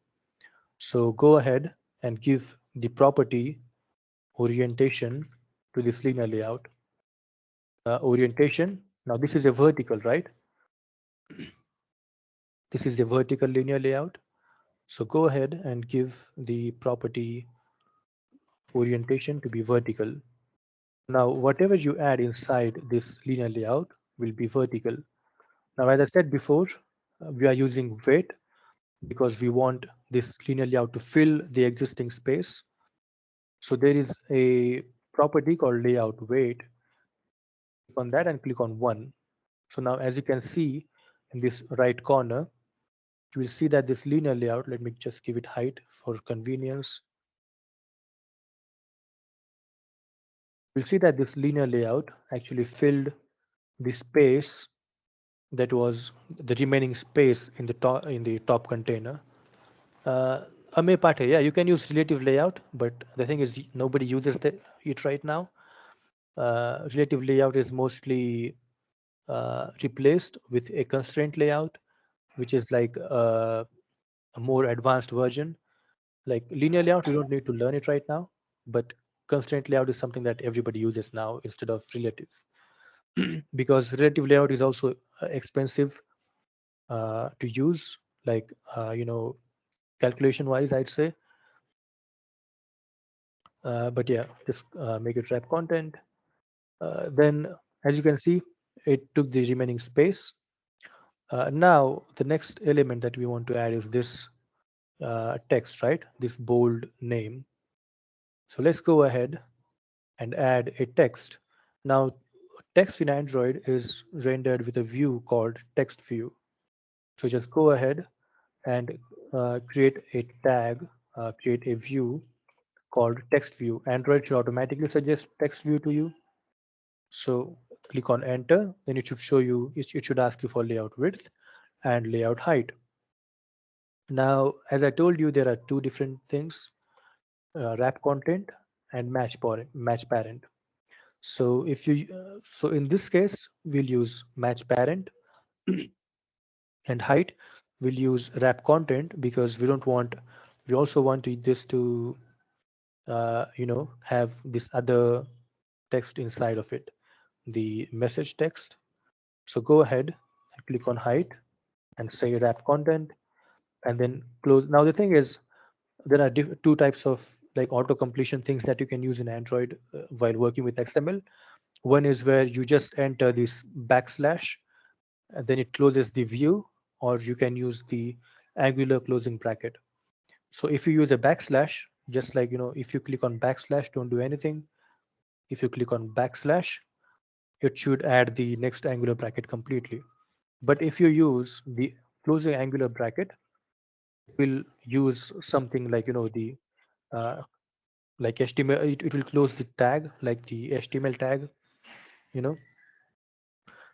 So go ahead and give the property orientation to this linear layout. Orientation, now this is a vertical, right? This is the vertical linear layout. So go ahead and give the property orientation to be vertical. Now, whatever you add inside this linear layout will be vertical. Now, as I said before, we are using weight because we want this linear layout to fill the existing space. So there is a property called layout weight. Click on that and click on 1. So now, as you can see in this right corner, you will see that this linear layout, let me just give it height for convenience. You'll see that this linear layout actually filled the space that was the remaining space in the top container. Ame Pate, yeah, you can use relative layout, but the thing is nobody uses it right now. Relative layout is mostly replaced with a constraint layout, which is like a more advanced version. Like linear layout, you don't need to learn it right now, but constraint layout is something that everybody uses now instead of relative. Because relative layout is also expensive to use, like calculation wise, I'd say. But yeah, just make it wrap content, Then, as you can see, it took the remaining space. Now, the next element that we want to add is this text, right? This bold name. So let's go ahead and add a text. Now, text in Android is rendered with a view called text view. So just go ahead and create a tag, create a view called text view. Android should automatically suggest text view to you. So click on enter, then it should show you, it should ask you for layout width and layout height. Now, as I told you, there are two different things, wrap content and match parent. So if you, so in this case, we'll use match parent and height. We'll use wrap content because we also want this to, have this other text inside of it, the message text. So go ahead and click on height and say wrap content and then close. Now the thing is, there are two types of like auto completion things that you can use in Android while working with XML. One is where you just enter this backslash and then it closes the view, or you can use the angular closing bracket. So if you use a backslash, just like, if you click on backslash, don't do anything. If you click on backslash, it should add the next angular bracket completely. But if you use the closing angular bracket, it will use something like, the uh, like HTML, it will close the tag like the HTML tag, you know.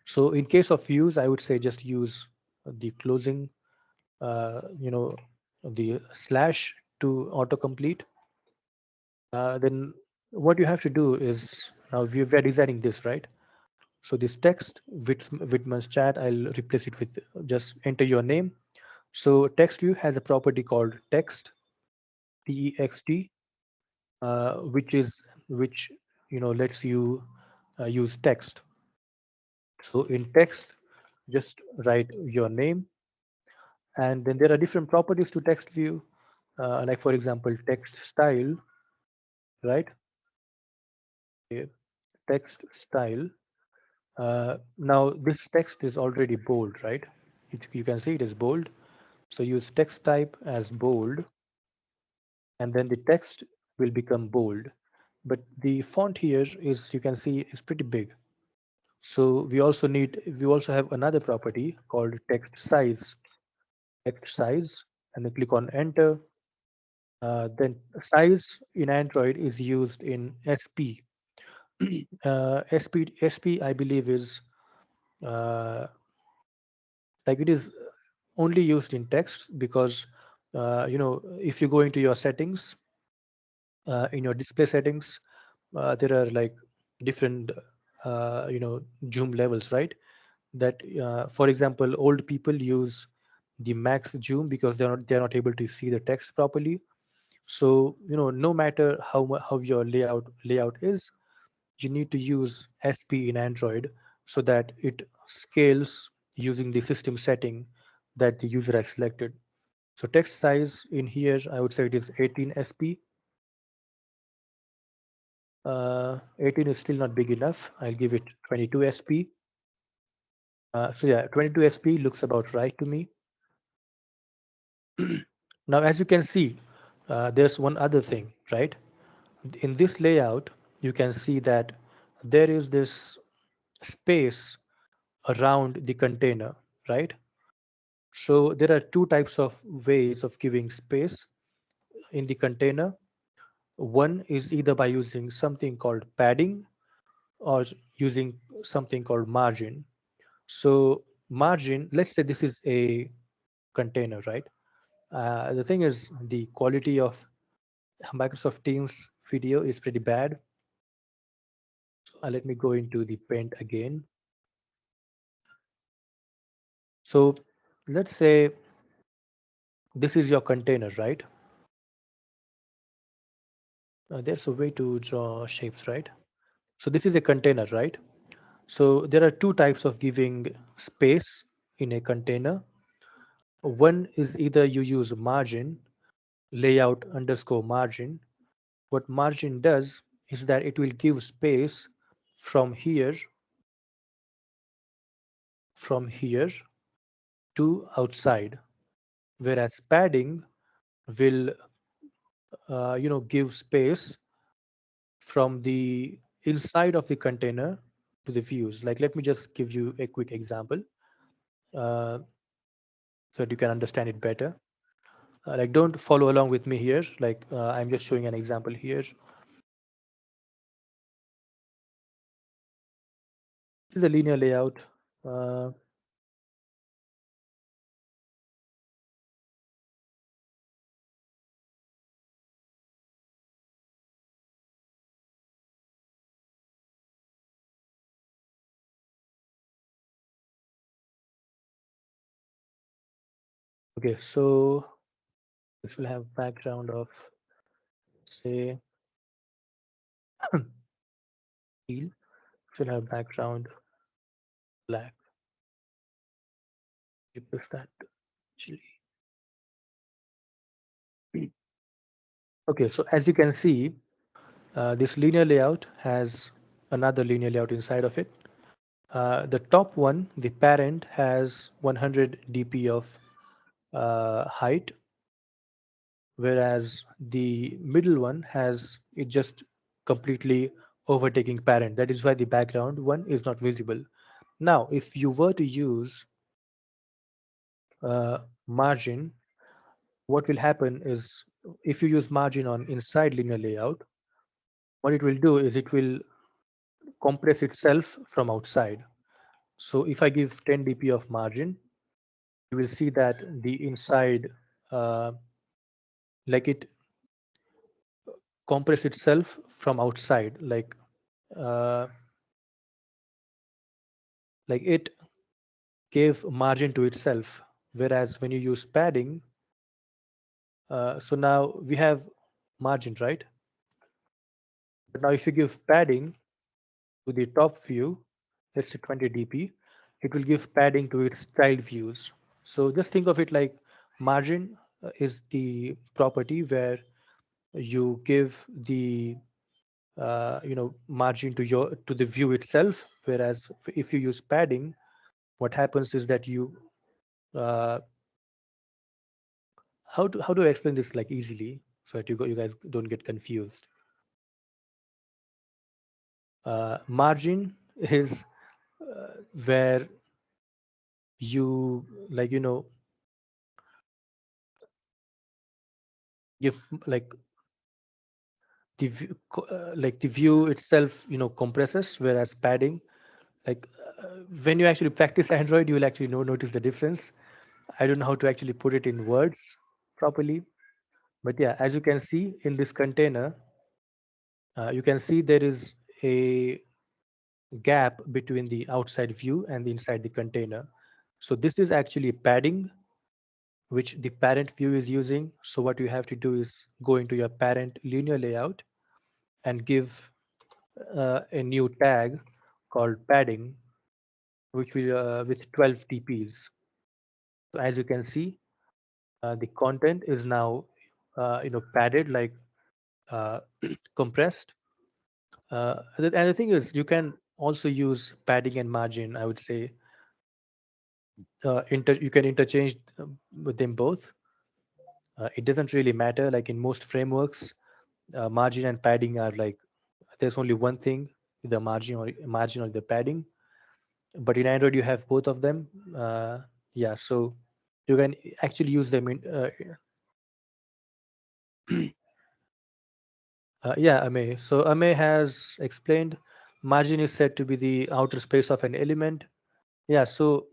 So in case of use, I would say just use the closing, uh, you know, the slash to autocomplete. Then what you have to do is, now we're designing this, right? So this text, Whitman's chat, I'll replace it with just enter your name. So text view has a property called text, text, which lets you use text. So in text, just write your name, and then there are different properties to text view, like for example, text style, right? Eh, Text style. Now this text is already bold, right? You can see it is bold. So use text type as bold, and then the text will become bold. But the font here is, you can see, is pretty big. So we also have another property called text size, and then click on enter. Then size in Android is used in SP. SP, I believe, is uh, like it is only used in text because if you go into your settings, in your display settings, there are like different zoom levels, right? That for example, old people use the max zoom because they're not able to see the text properly. So no matter how your layout is, you need to use SP in Android so that it scales using the system setting that the user has selected. So text size in here, I would say it is 18 SP. 18 is still not big enough. I'll give it 22 SP. So yeah, 22 SP looks about right to me. Now, as you can see, there's one other thing, right? In this layout, you can see that there is this space around the container, right? So there are two types of ways of giving space in the container. One is either by using something called padding or using something called margin. So margin, let's say this is a container, right? The thing is, the quality of Microsoft Teams video is pretty bad. So let me go into the paint again. So let's say this is your container, right? There's a way to draw shapes, right? So this is a container, right? So there are two types of giving space in a container. One is either you use margin, layout underscore margin. What margin does is that it will give space from here from here to outside, whereas padding will give space from the inside of the container to the views. Like, let me just give you a quick example uh, so that you can understand it better. Like, don't follow along with me here. Like, I'm just showing an example here. This is a linear layout. Uh, okay, so this will have background of, say, teal. This will have background black. Replace that actually. Okay, so as you can see, this linear layout has another linear layout inside of it. The top one, the parent, has 100 dp of height, whereas the middle one has it just completely overtaking parent. That is why the background one is not visible. Now, if you were to use margin, what will happen is if you use margin on inside linear layout, what it will do is it will compress itself from outside. So if I give 10 dp of margin, you will see that the inside, uh, like it compress itself from outside, uh, like it gave margin to itself. Whereas when you use padding, so now we have margin, right? But now if you give padding to the top view, let's say 20 dp, it will give padding to its child views. So just think of it like margin is the property where you give the margin to the view itself, whereas if you use padding, what happens is that you uh, how do I explain this like easily so that you guys don't get confused. Margin is where you give like like the view itself compresses, whereas padding, like when you actually practice Android, you will actually notice the difference. I don't know how to actually put it in words properly, but yeah, as you can see in this container, you can see there is a gap between the outside view and the inside the container. So this is actually padding which the parent view is using. So what you have to do is go into your parent linear layout and give a new tag called padding, which will with 12 dps. So as you can see, the content is now padded, like uh, compressed. And the thing is, you can also use padding and margin, I would say. You can interchange with them both. It doesn't really matter. Like in most frameworks, margin and padding are like there's only one thing, the margin or the padding. But in Android, you have both of them. Yeah, so you can actually use them in. Yeah, Ame. So Ame has explained margin is said to be the outer space of an element. Yeah, so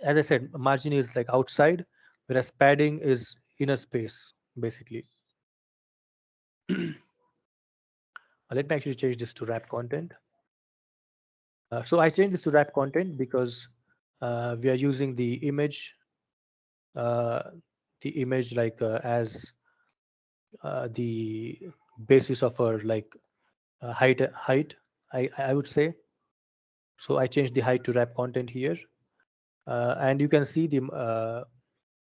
as I said, margin is like outside, whereas padding is inner space, basically. Let me actually change this to wrap content. So I changed this to wrap content because we are using uh, the image like as the basis of our like height. I would say. So I changed the height to wrap content here, and you can see the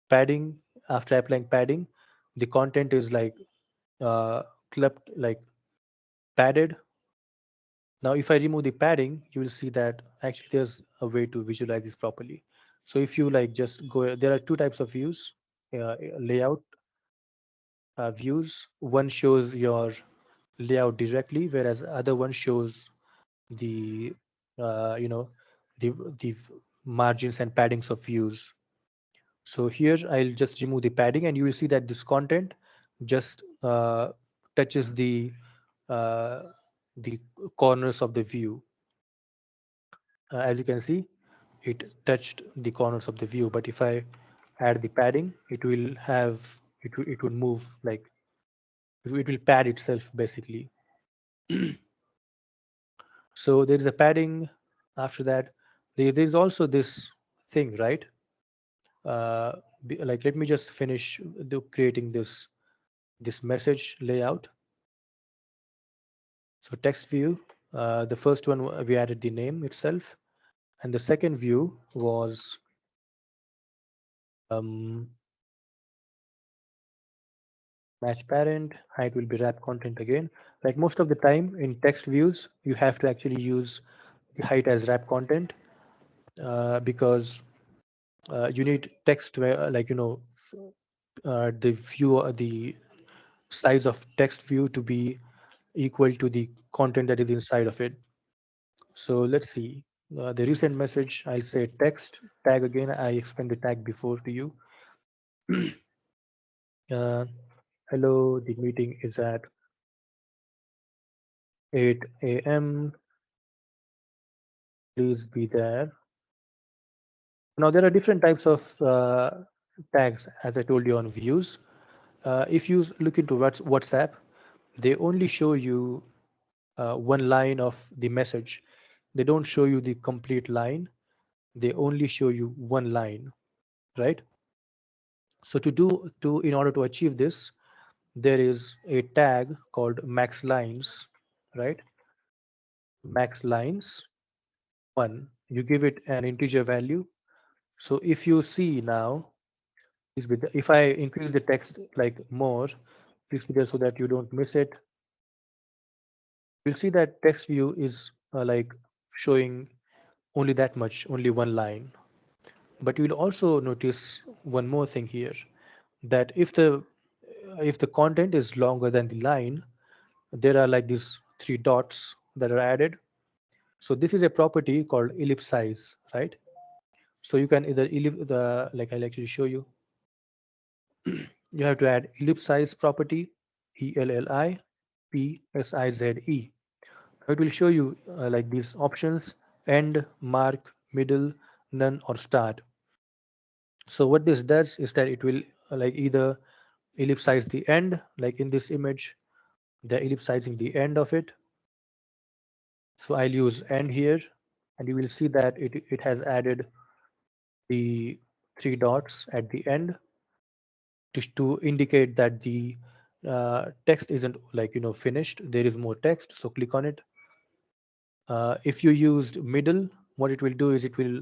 padding. After applying padding, the content is like uh, clipped, like padded, Now, if I remove the padding, you will see that actually there's a way to visualize this properly. So if you like just go, there are two types of views, layout views. One shows your layout directly, whereas other one shows the, you know, the margins and paddings of views. So here I'll just remove the padding, and you will see that this content just touches uh, the corners of the view. As you can see, it touched the corners of the view. But if I add the padding, it will have it would move like it will pad itself basically. So there is a padding. After that, there is also this thing, right? Like let me just finish creating this message layout. So text view, the first one we added the name itself, and the second view was um, match parent. Height will be wrap content again. Like most of the time in text views, you have to actually use the height as wrap content because you need text where, like the view, the size of text view to be equal to the content that is inside of it. So let's see. The recent message, I'll say text tag again. I explained the tag before to you. Uh, Hello, the meeting is at 8 a.m. Please be there. Now, there are different types of tags, as I told you, on views. If you look into WhatsApp, they only show you one line of the message. They don't show you the complete line. They only show you one line, right? So in order to achieve this, there is a tag called max lines, right? Max lines one. You give it an integer value. So if you see now, if I increase the text like more, please be there so that you don't miss it. You'll see that text view is like showing only that much, only one line. But you'll also notice one more thing here, that if the content is longer than the line, there are like these three dots that are added. So this is a property called ellipse size, right? So you can either like I'll actually show you. You have to add ellipse size property, ELLIPSIZE. It will show you like these options: end, mark, middle, none, or start. So what this does is that it will like either ellipsize the end, like in this image, they're ellipsizing the end of it. So I'll use end here, and you will see that it has added the three dots at the end to indicate that the text isn't like finished. There is more text, so click on it. If you used middle, what it will do is it will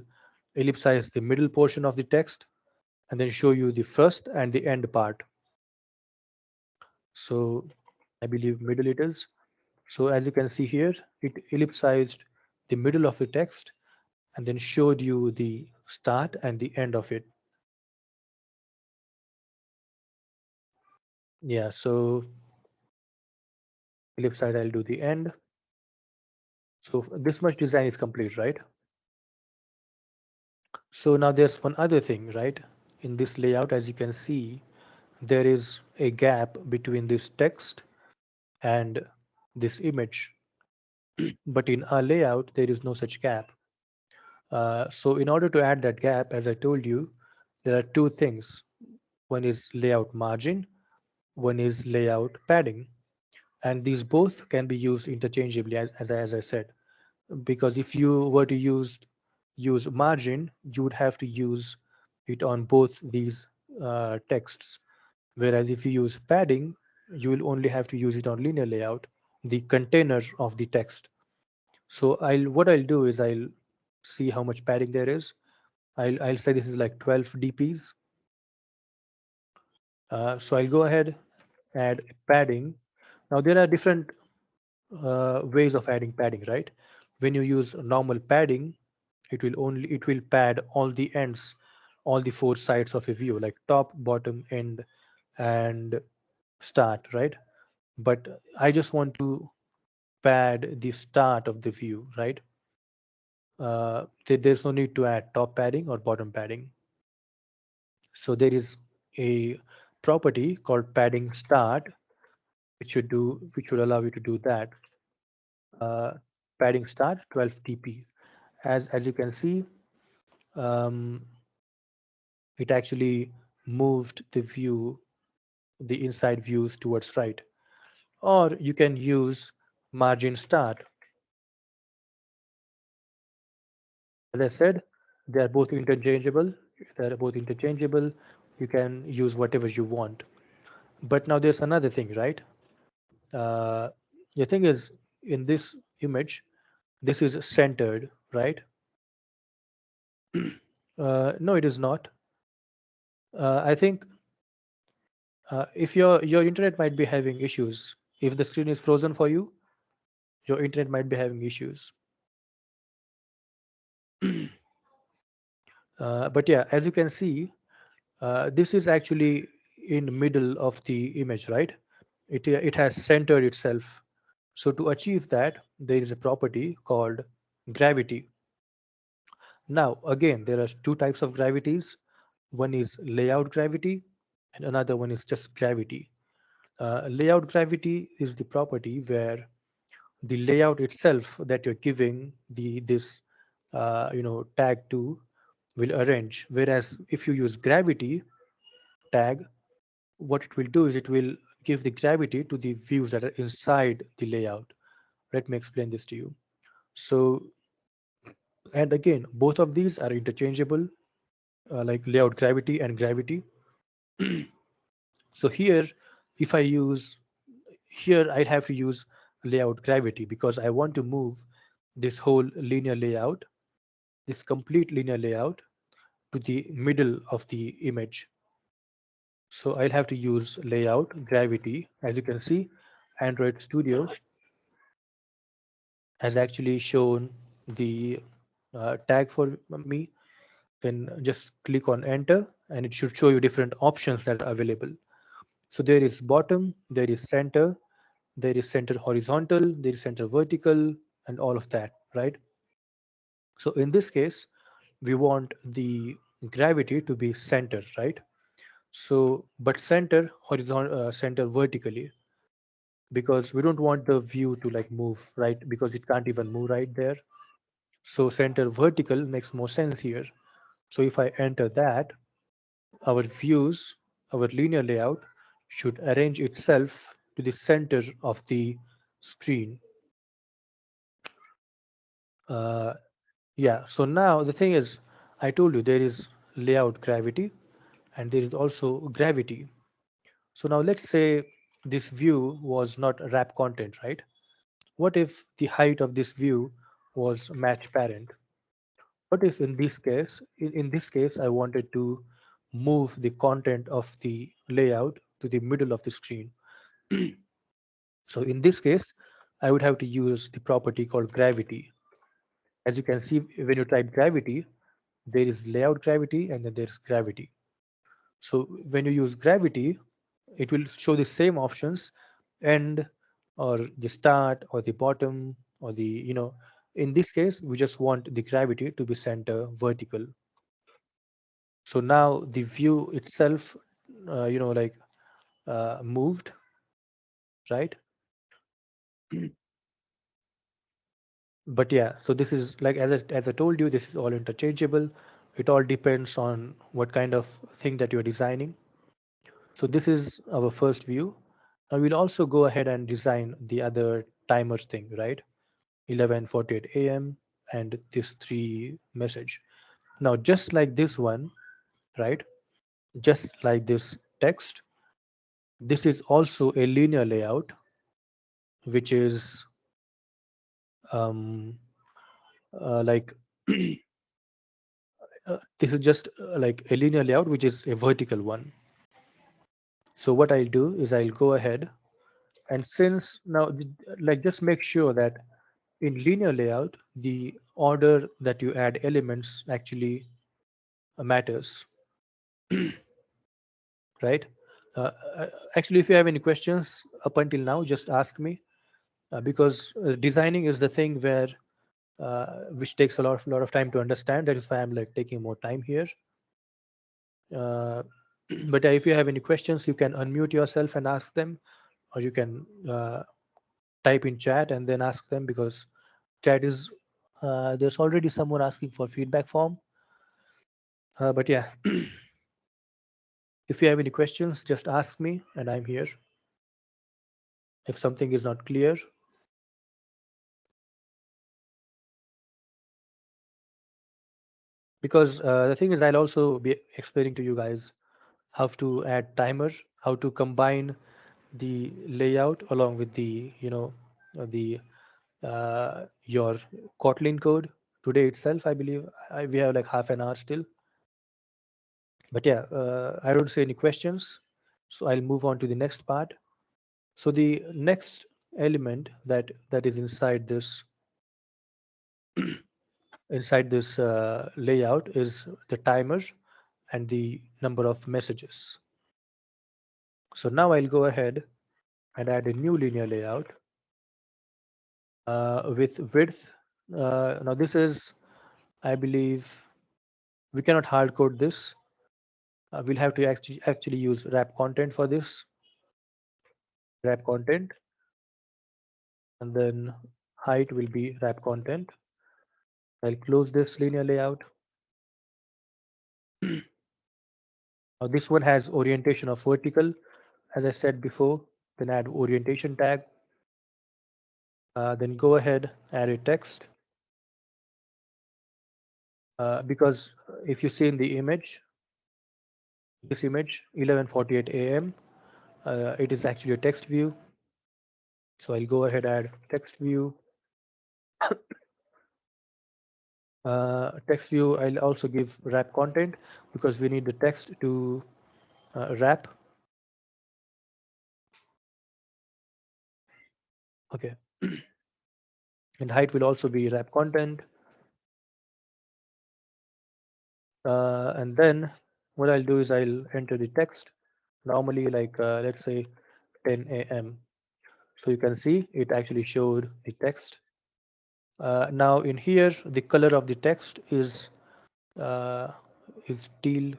ellipsize the middle portion of the text and then show you the first and the end part. So I believe middle it is. So as you can see here, it ellipsized the middle of the text and then showed you the start and the end of it. Yeah, so ellipsize, I'll do the end. So this much design is complete, right? So now there's one other thing, right? In this layout, as you can see, there is a gap between this text and this image. But in our layout, there is no such gap. So in order to add that gap, as I told you, there are two things. One is layout margin, one is layout padding. And these both can be used interchangeably, as I said. Because if you were to use margin, you would have to use it on both these texts. Whereas if you use padding, you will only have to use it on linear layout, the container of the text. So what I'll do is I'll see how much padding there is. I'll say this is like 12 dps. So I'll go ahead, add padding. Now there are different ways of adding padding, right? When you use normal padding, it will pad all the ends, all the four sides of a view, like top, bottom, end, and start, right? But I just want to pad the start of the view, right? There's no need to add top padding or bottom padding. So there is a property called padding start, which should allow you to do that. Uh, Padding start 12 dp. As you can see, um, it actually moved the inside views towards right. Or you can use margin start. As I said, they are both interchangeable. They are both interchangeable. You can use whatever you want. But now there's another thing, right? Uh, the thing is, in this image, this is centered, right? No, it is not. I think if your internet might be having issues. If the screen is frozen for you, your internet might be having issues. But yeah, as you can see, this is actually in middle of the image, right? It has centered itself. So to achieve that, there is a property called gravity. Now, again, there are two types of gravities. One is layout gravity, and another one is just gravity. Layout gravity is the property where the layout itself that you're giving this tag to will arrange. Whereas if you use gravity tag, what it will do is it will give the gravity to the views that are inside the layout. Let me explain this to you. So, and again, both of these are interchangeable, like layout gravity and gravity. So here, if I use here, I'd have to use layout gravity because I want to move this whole linear layout, this complete linear layout to the middle of the image. So I'll have to use layout gravity. As you can see, Android Studio has actually shown the tag for me. Then just click on enter and it should show you different options that are available. So there is bottom, there is center, there is center horizontal, there is center vertical, and all of that, right? So in this case, we want the gravity to be centered, right? So, but center horizontal, center vertically, because we don't want the view to like move, right? Because it can't even move right there. So center vertical makes more sense here. So if I enter that, our views, our linear layout should arrange itself to the center of the screen. Uh, yeah, so now the thing is, I told you there is layout gravity and there is also gravity. So now let's say this view was not wrap content, right? What if the height of this view was match parent? What if in this case, I wanted to move the content of the layout to the middle of the screen? So in this case, I would have to use the property called gravity. As you can see, when you type gravity, there is layout gravity and then there's gravity. So when you use gravity, it will show the same options, end or the start or the bottom or in this case, we just want the gravity to be center vertical. So now the view itself, like moved, right? But yeah, so this is like as I told you, this is all interchangeable. It all depends on what kind of thing that you're designing. So this is our first view. Now we'll also go ahead and design the other timers thing, right? 11:48 a.m. and this three message. Now just like this one, right? Just like this text, this is also a linear layout, which is um, like this is just like a linear layout, which is a vertical one. So what I'll do is I'll go ahead And since now, like just make sure that in linear layout, the order that you add elements actually matters, right? Uh, uh, Actually, if you have any questions up until now, just ask me because designing is the thing where which takes a lot of time to understand. That is why I'm like taking more time here. Uh, but if you have any questions, you can unmute yourself and ask them, or you can type in chat and then ask them because chat is there's already someone asking for feedback form. But yeah, if you have any questions, just ask me and I'm here. If something is not clear, because the thing is, I'll also be explaining to you guys how to add timer, how to combine the layout along with the the your Kotlin code today itself. I believe we have like half an hour still. But yeah, I don't see any questions, so I'll move on to the next part. So the next element that is inside this layout is the timer and the number of messages. So now I'll go ahead and add a new linear layout with width. Now this is, I believe, we cannot hard code this. We'll have to actually use wrap content for this. Wrap content, and then height will be wrap content. I'll close this linear layout. Now this one has orientation of vertical, as I said before. Then add orientation tag. Then go ahead, add a text. Because if you see in the image, this image, 11:48 a.m., it is actually a text view. So I'll go ahead, add text view. Text view, I'll also give wrap content because we need the text to wrap. Okay. And height will also be wrap content. And then what I'll do is I'll enter the text normally, like let's say 10 a.m. So you can see it actually showed the text. Now in here, the color of the text uh, is teal,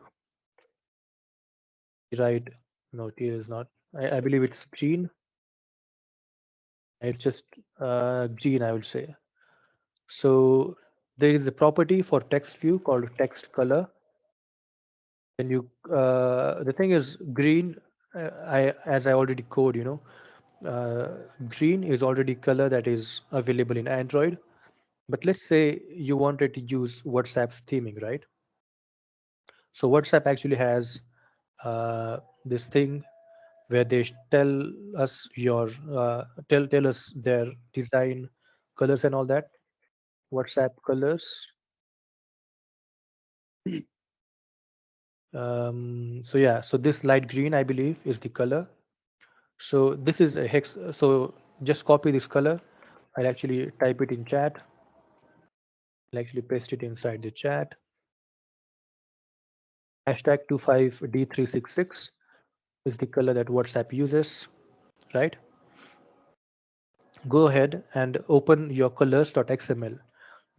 right? No, teal is not. I believe it's green. It's just green, I would say. So there is a property for text view called text color. And you, the thing is, green. I as I already code, green is already color that is available in Android. But let's say you wanted to use WhatsApp's theming, right? So WhatsApp actually has this thing where they tell us tell us their design colors and all that. WhatsApp colors. So yeah, so this light green, I believe, is the color. So this is a hex. So just copy this color. I'll actually type it in chat. I'll actually paste it inside the chat. Hashtag 25D366 is the color that WhatsApp uses, right? Go ahead and open your colors.xml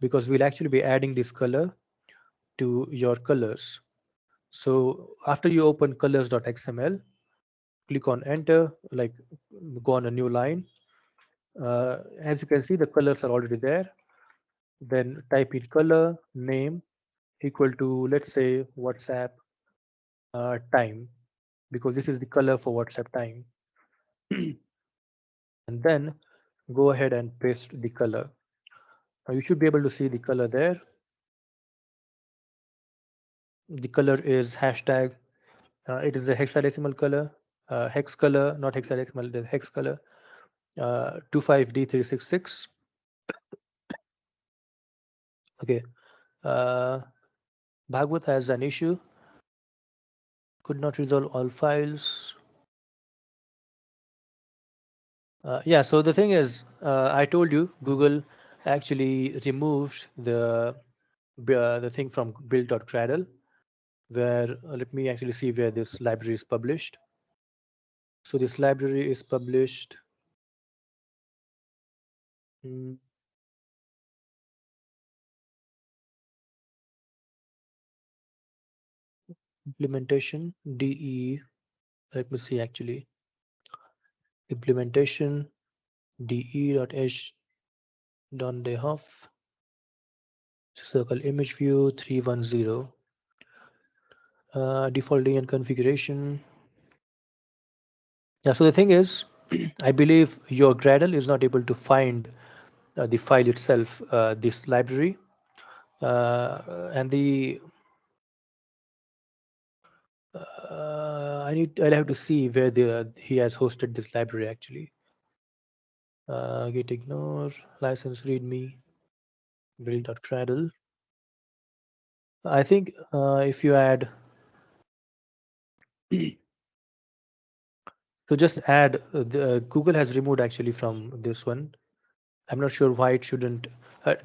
because we'll actually be adding this color to your colors. So after you open colors.xml, click on enter, like go on a new line. As you can see, the colors are already there. Then type in color name equal to, let's say, WhatsApp time, because this is the color for WhatsApp time. And then go ahead and paste the color. Now you should be able to see the color there. The color is hashtag, it is a hexadecimal color, hex color, not hexadecimal, the hex color, 25D366. Okay. Uh, Bhagwat has an issue, could not resolve all files. Yeah, so the thing is, I told you Google actually removed the thing from build.cradle, where let me actually see where this library is published. So this library is published. mm, Implementation DE. Let me see actually. Implementation de.h Dondehoff circle image view 310. Defaulting and configuration. Yeah, so the thing is, I believe your Gradle is not able to find the file itself, this library, and the I'll have to see where he has hosted this library actually. Git ignore license readme build.cradle. I think if you add, so just add Google has removed actually from this one. I'm not sure why it shouldn't.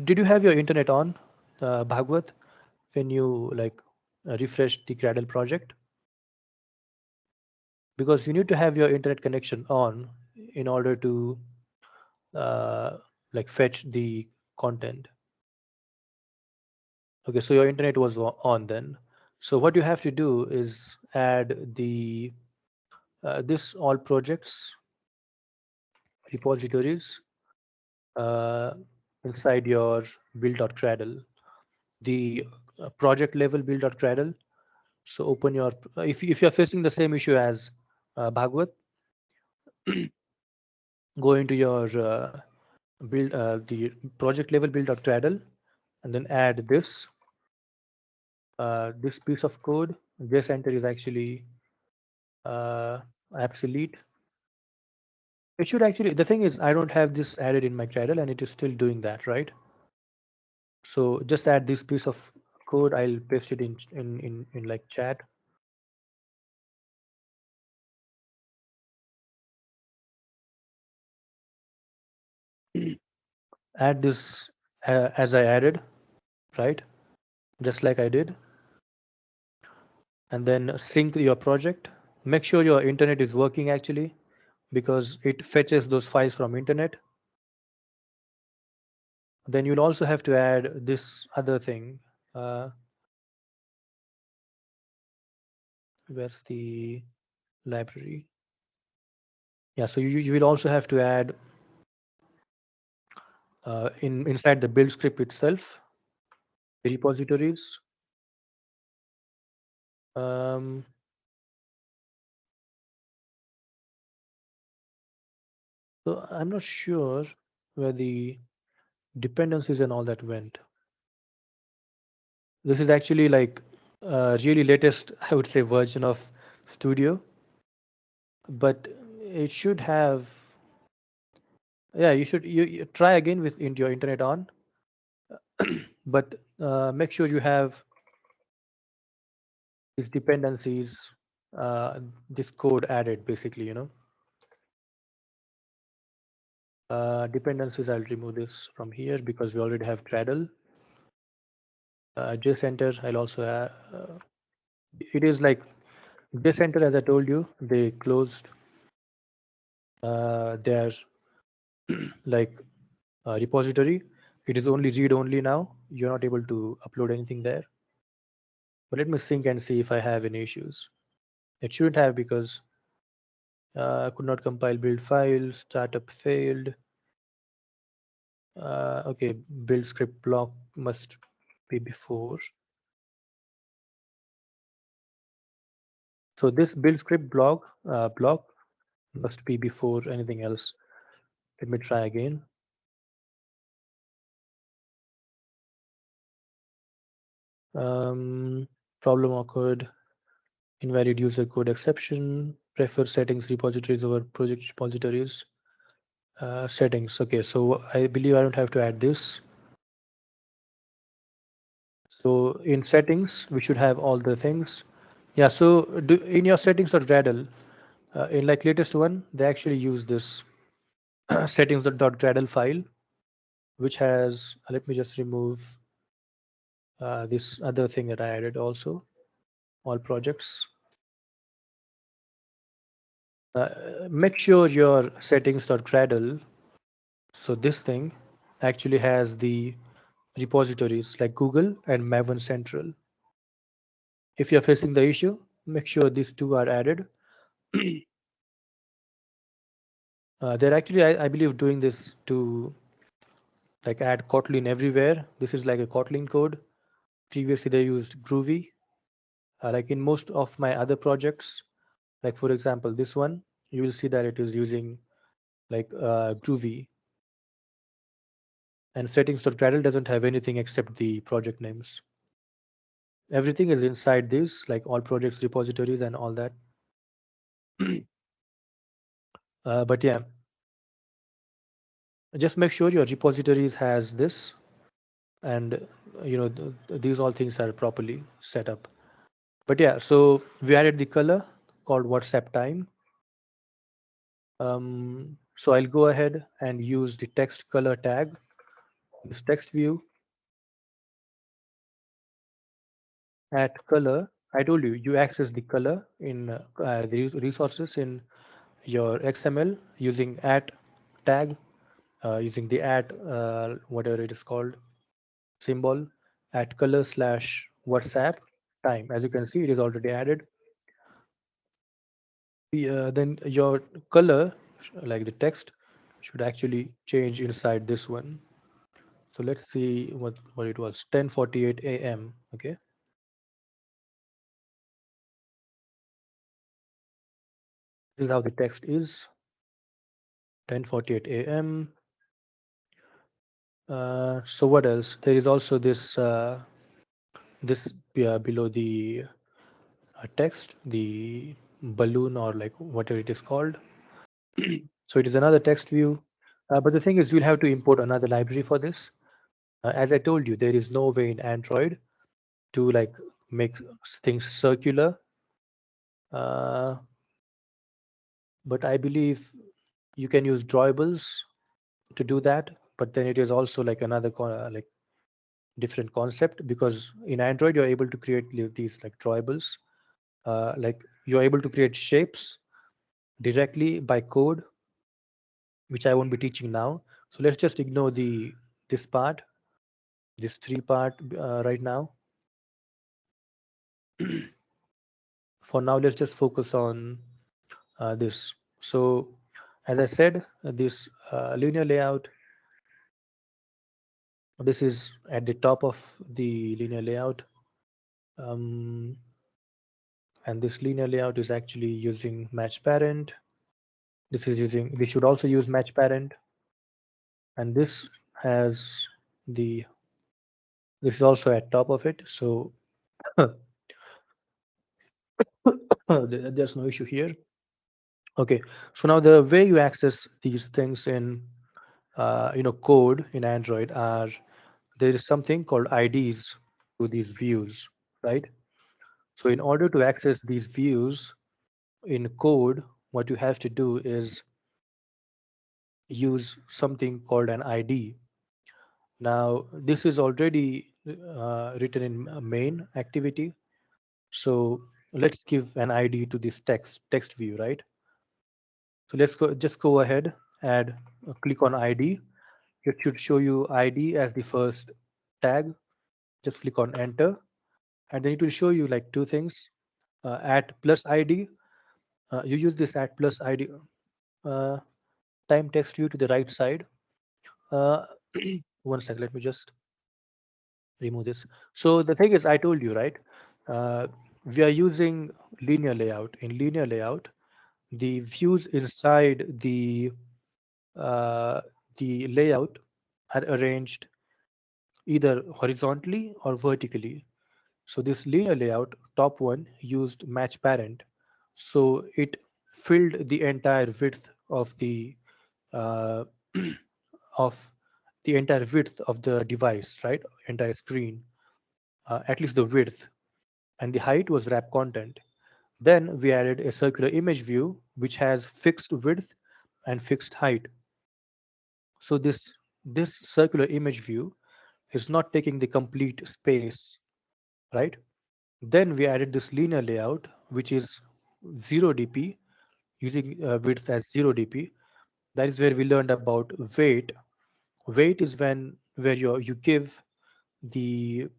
Did you have your internet on, Bhagwat, when you like refreshed the Gradle project? Because you need to have your internet connection on in order to uh, like fetch the content. Okay, so your internet was on then. So what you have to do is add the this all projects repositories uh, inside your build.cradle. The project level build.cradle. So open your if you're facing the same issue as Bhagwat, go into your build the project level build.cradle and then add this piece of code. This enter is actually uh, obsolete. It should actually, the thing is, I don't have this added in my Gradle and it is still doing that, right? So just add this piece of code. I'll paste it in like chat. Add this as I added, right? Just like I did, and then sync your project. Make sure your internet is working actually, because it fetches those files from internet. Then you'll also have to add this other thing. Uh, where's the library? Yeah, so you will also have to add inside the build script itself, the repositories. Um, so I'm not sure where the dependencies and all that went. This is actually like really latest, I would say, version of Studio, but it should have. Yeah, you try again with your internet on, but make sure you have these dependencies, this code added basically. Dependencies. I'll remove this from here because we already have Gradle. JCenter. I'll also. It is like JCenter, as I told you, they closed their like repository. It is only read only now. You're not able to upload anything there. But let me sync and see if I have any issues. It shouldn't have because I could not compile build file. Startup failed. Okay, build script block must be before. So this build script block must be before anything else. Let me try again. Problem occurred. Invalid user code exception. Prefer settings repositories over project repositories. Settings. Okay, so I believe I don't have to add this. So in settings, we should have all the things. Yeah, so in your settings of Gradle, in like latest one, they actually use this. settings.gradle file, which has, let me just remove this other thing that I added also, all projects. Make sure your settings.gradle, so this thing actually has the repositories like Google and Maven Central. If you're facing the issue, make sure these two are added. They're actually, I believe, doing this to like add Kotlin everywhere. This is like a Kotlin code. Previously, they used Groovy. Like in most of my other projects, like for example, this one, you will see that it is using like Groovy. And settings.gradle doesn't have anything except the project names. Everything is inside this, like all projects repositories and all that. But yeah, just make sure your repositories has this, and these all things are properly set up. But yeah, so we added the color called WhatsApp time. So I'll go ahead and use the text color tag, this text view. At color, I told you, you access the color in the resources in your XML using at tag, using the at whatever it is called symbol, at color slash WhatsApp time. As you can see, it is already added. Then your color, like the text, should actually change inside this one. So let's see what it was. 10:48 a.m. Okay, this is how the text is. 10:48 a.m. So what else? There is also this below the text, the balloon or like whatever it is called. So it is another text view. But the thing is, you'll have to import another library for this. As I told you, there is no way in Android to like make things circular. Uh, but I believe you can use drawbles to do that. But then it is also like another like different concept, because in Android you're able to create these like drawbles. Like you're able to create shapes directly by code, which I won't be teaching now. So let's just ignore this part, this three part right now. For now, let's just focus on this. So as I said, this linear layout, this is at the top of the linear layout. Um, and this linear layout is actually using match parent. We should also use match parent. And has the, this is also at top of it. So there's no issue here. Okay, so now the way you access these things in code in Android are, there is something called IDs to these views, right? So in order to access these views in code, what you have to do is use something called an ID. Now this is already written in main activity. So let's give an ID to this text view, right? So just go ahead, add, click on ID. It should show you ID as the first tag. Just click on enter, and then it will show you like two things. At plus ID, you use this at plus ID uh, time text view to the right side. Uh, one second, let me just remove this. So the thing is, I told you, right? Uh, we are using linear layout. In linear layout, the views inside uh, the layout are arranged either horizontally or vertically. So this linear layout, top one, used match parent. So it filled the entire width of uh, of the entire width of the device, right? Entire screen, at least the width, and the height was wrap content. Then we added a circular image view which has fixed width and fixed height. So this circular image view is not taking the complete space, right? Then we added this linear layout, which is 0 dp, using width as 0 dp. That is where we learned about weight. Weight is when where you give the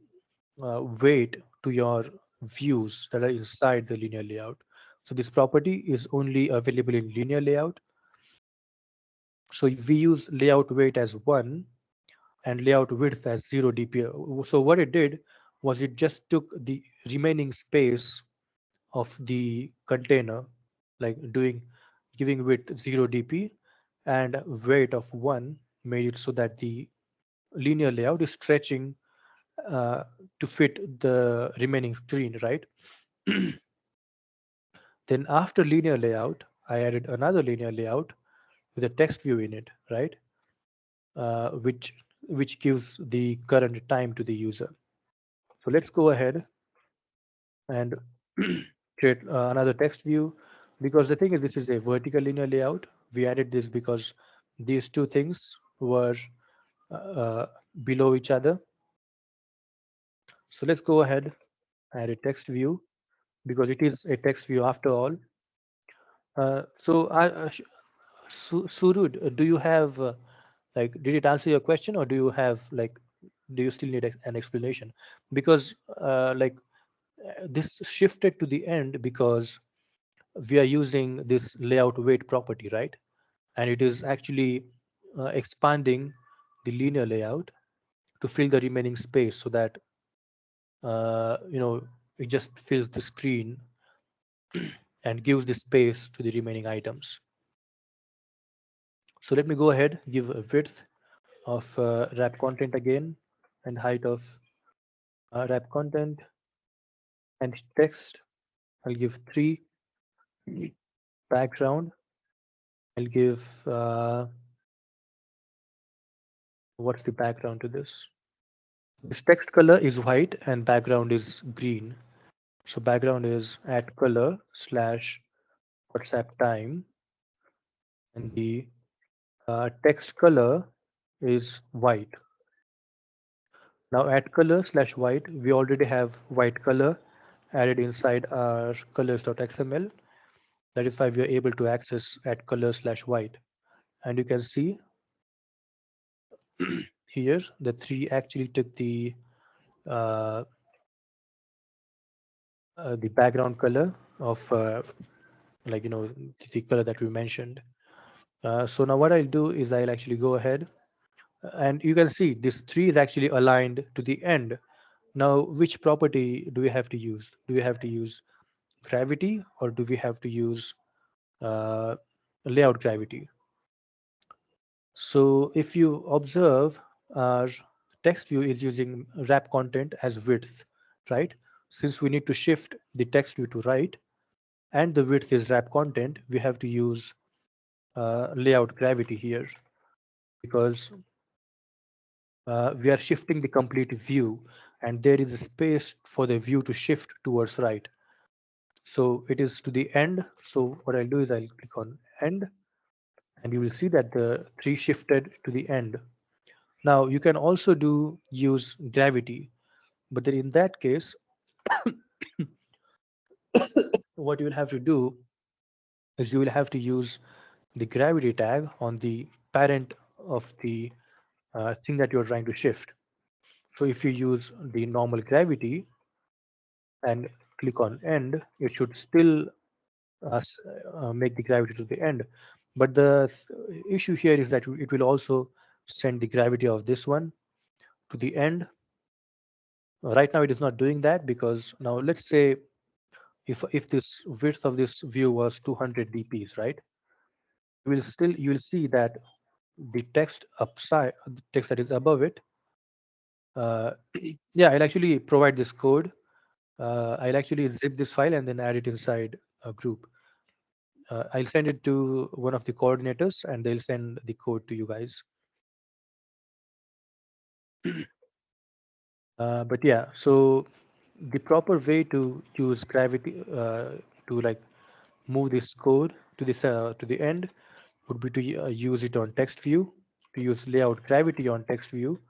weight to your views that are inside the linear layout. So this property is only available in linear layout. So we use layout weight as 1 and layout width as 0 dp. So what it did was it just took the remaining space of the container, like doing giving width 0 dp and weight of 1, made it so that the linear layout is stretching uh, to fit the remaining screen, right? Then after linear layout, I added another linear layout with a text view in it, right? uh, which which gives the current time to the user. So let's go ahead and create another text view, because the thing is, this is a vertical linear layout. We added this because these two things were uh, below each other. So let's go ahead, add a text view, because it is a text view after all. Surud, do you have like, did it answer your question, or do you have like, do you still need an explanation? Because this shifted to the end because we are using this layout weight property, right? And it is actually expanding the linear layout to fill the remaining space, so that it just fills the screen and gives the space to the remaining items. So let me go ahead, give a width of wrap content again, and height of wrap content, and text. I'll give 3. Background, I'll give what's the background to this? This text color is white and background is green. So background is at color slash WhatsApp time, and the text color is white. Now at color slash white, we already have white color added inside our colors.xml. That is why we are able to access at color slash white. And you can see here the 3 actually took uh, the background color of the color that we mentioned. So now what I'll do is I'll actually go ahead, and you can see this 3 is actually aligned to the end. Now, which property do we have to use? Do we have to use gravity, or do we have to use uh, layout gravity? So if you observe, our text view is using wrap content as width, right? Since we need to shift the text view to right and the width is wrap content, we have to use layout gravity here, because we are shifting the complete view, and there is a space for the view to shift towards right. So it is to the end. So what I'll do is I'll click on end, and you will see that the 3 shifted to the end. Now you can also use gravity, but then in that case, what you will have to do is you will have to use the gravity tag on the parent of the thing that you're trying to shift. So if you use the normal gravity and click on end, it should still make the gravity to the end. But the issue here is that it will also send the gravity of this one to the end. Right now, it is not doing that, because now let's say if this width of this view was 200 dps, right? You will see that the text upside, the text that is above it. Uh, yeah, I'll actually provide this code. I'll actually zip this file and then add it inside a group. I'll send it to one of the coordinators, and they'll send the code to you guys. But yeah, so the proper way to use gravity to like move this code to the end would be to use it on text view. to use layout gravity on text view,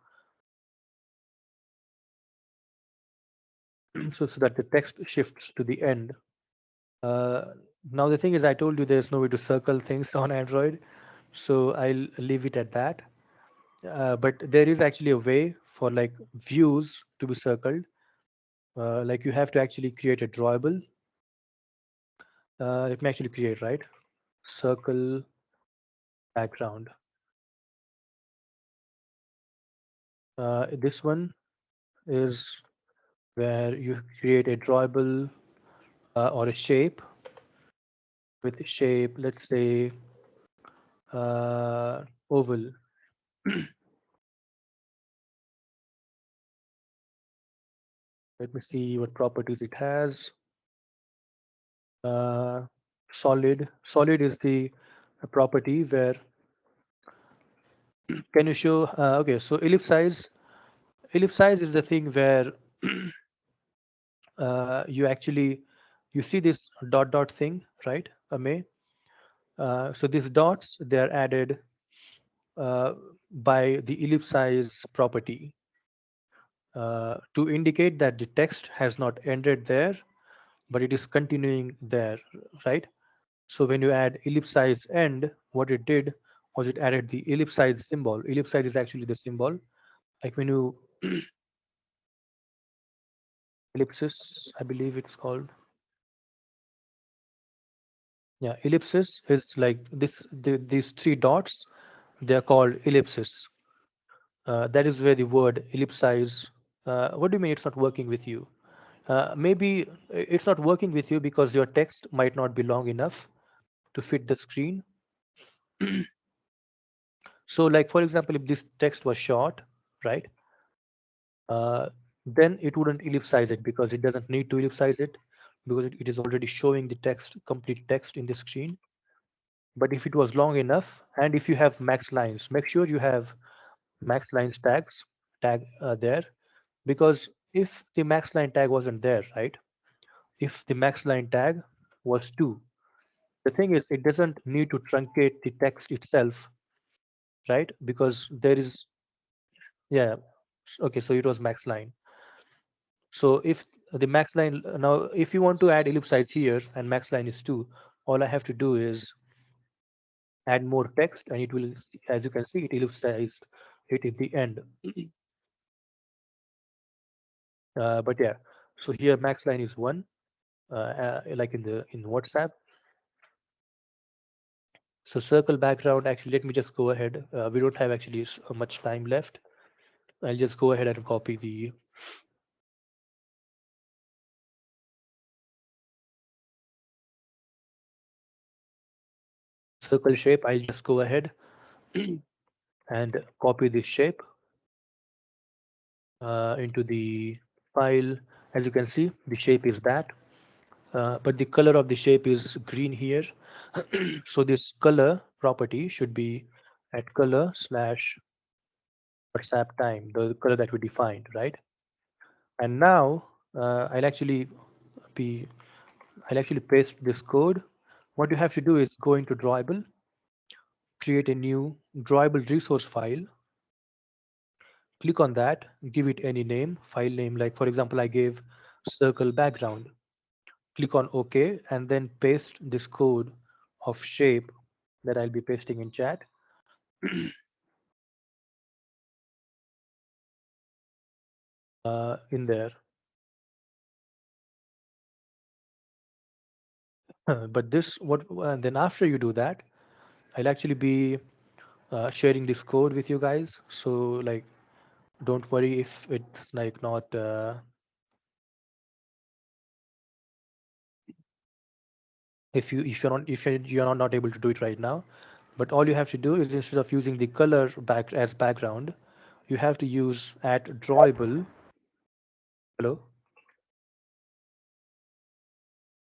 so that the text shifts to the end. Uh, Now the thing is, I told you there's no way to circle things on Android, so I'll leave it at that. But there is actually a way for like views to be circled. Like you have to actually create a drawable. Let me actually create, right? Circle background. This one is where you create a drawable or a shape with shape, let's say oval. Let me see what properties it has. Uh, solid is the property where can you show? Okay, so ellipse size is the thing where you actually you see this dot dot thing, right? May so these dots they are added uh, by the ellipse size property to indicate that the text has not ended there, but it is continuing there, right? So when you add ellipse size end, what it did was it added the ellipse size symbol. Ellipse size is actually the symbol. Like when you ellipsis, I believe it's called. Yeah, ellipsis is like these three dots. They are called ellipsis. That is where the word ellipsize. What do you mean it's not working with you? Maybe it's not working with you because your text might not be long enough to fit the screen. So, like for example, if this text was short, right, uh, then it wouldn't ellipsize it because it doesn't need to ellipsize it because it is already showing the text, complete text in the screen. But if it was long enough, and if you have max lines, make sure you have max lines tag there, because if the max line tag wasn't there, right? If the max line tag was 2, the thing is it doesn't need to truncate the text itself, right? Because there is, yeah, okay, so it was max line. So if the max line now, if you want to add ellipse size here and max line is 2, all I have to do is add more text and it will, as you can see, it ellipsized it in the end. But yeah, so here max line is 1, like in WhatsApp. So circle background, actually, let me just go ahead. We don't have actually much time left. I'll just go ahead and copy the circle shape. I'll just go ahead and copy this shape into the file. As you can see, the shape is that, but the color of the shape is green here. So this color property should be at color slash WhatsApp time, the color that we defined, right? And now be I'll actually paste this code. What you have to do is go into Drawable, create a new drawable resource file, click on that, give it any name, file name, like for example, I gave circle background. Click on OK, and then paste this code of shape that I'll be pasting in chat in there. But this, what, then after you do that, I'll actually be sharing this code with you guys. So like, don't worry if it's like not if you're not able to do it right now, but all you have to do is instead of using the color back as background, you have to use at drawable, hello,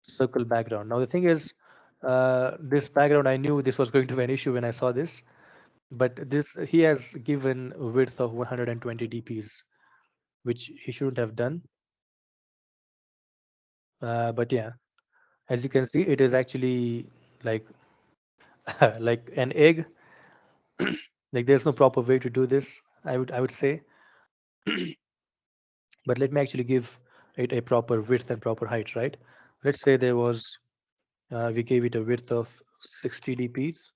circle background. Now the thing is, this background, I knew this was going to be an issue when I saw this, but this he has given a width of 120 dps, which he shouldn't have done. But yeah, as you can see, it is actually like like an egg Like there's no proper way to do this. I would say, but let me actually give it a proper width and proper height, right? Let's say there was we gave it a width of 60 dps.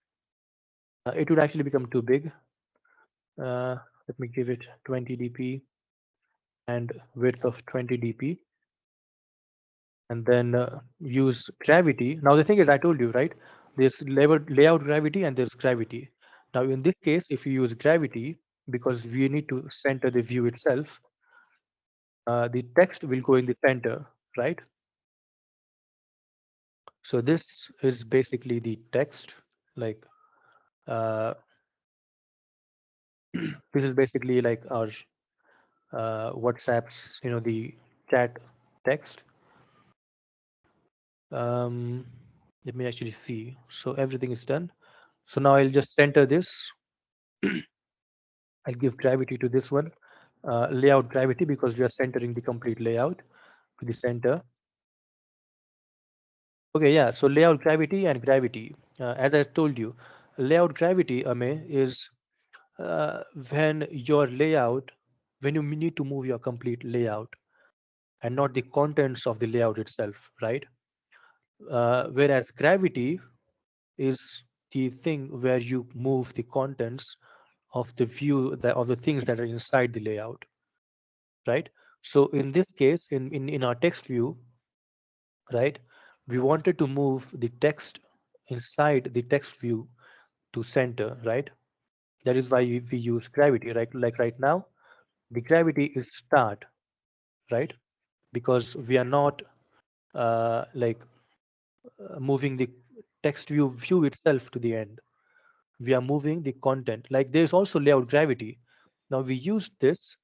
It would actually become too big. Uh, Let me give it 20 dp and width of 20 dp, and then use gravity. Now the thing is, I told you, right? There's layout gravity and there's gravity. Now in this case, if you use gravity, because we need to center the view itself, the text will go in the center, right? So this is basically the text, like uh, this is basically like our WhatsApp's, the chat text. Um, Let me actually see. So everything is done. So now I'll just center this. I'll give gravity to this one, layout gravity, because we are centering the complete layout to the center. Okay, yeah. So layout gravity and gravity. As I told you, layout gravity, Ame, is uh, when your layout, when you need to move your complete layout and not the contents of the layout itself, right? Whereas gravity is the thing where you move the contents of the view of the things that are inside the layout, right? So in this case, in our text view, right, we wanted to move the text inside the text view to center, right? That is why we use gravity, right? Like right now, the gravity is start, right? Because we are not like moving the text view itself to the end. We are moving the content. Like there's also layout gravity. Now we used this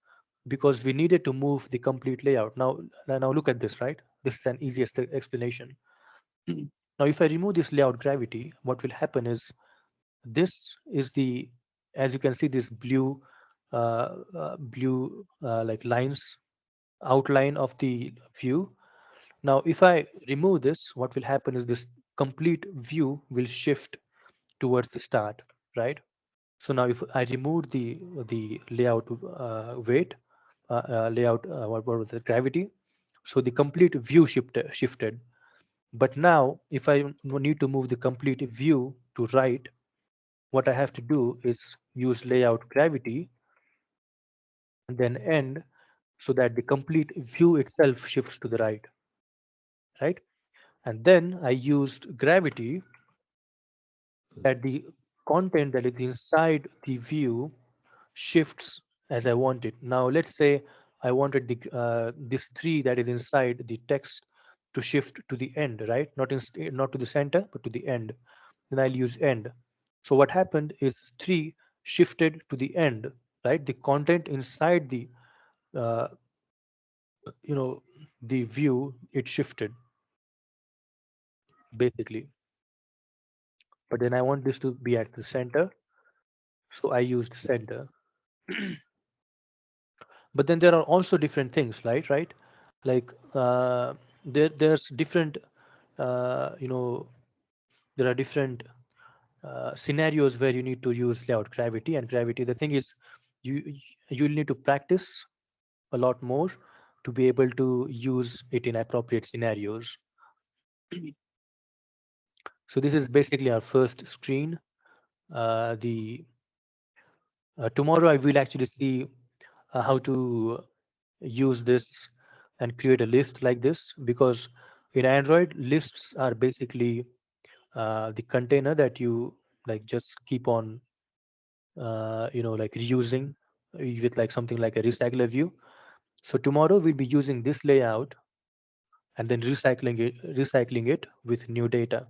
because we needed to move the complete layout. Now look at this, right? This is an easiest explanation. Now if I remove this layout gravity, what will happen is this is the, as you can see, this blue like lines outline of the view. Now if I remove this, what will happen is this complete view will shift towards the start, right? So now if I remove the layout weight, layout, what was the gravity? So the complete view shifted. But now if I need to move the complete view to right, what I have to do is use layout gravity and then end, so that the complete view itself shifts to the right, right? And then I used gravity that the content that is inside the view shifts as I want it. Now, let's say I wanted the this three that is inside the text to shift to the end, right? Not to the center, but to the end. Then I'll use end. So what happened is three shifted to the end, right? The content inside uh, you know the view, it shifted basically. But then I want this to be at the center, so I used center. But then there are also different things, right? Like there's different you know there are different scenarios where you need to use layout gravity and gravity. The thing is, you you'll need to practice a lot more to be able to use it in appropriate scenarios. So this is basically our first screen. The Tomorrow I will actually see how to use this and create a list like this, because in Android, lists are basically the container that you like just keep on like reusing with like something like a recycler view. So tomorrow we'll be using this layout and then recycling it with new data.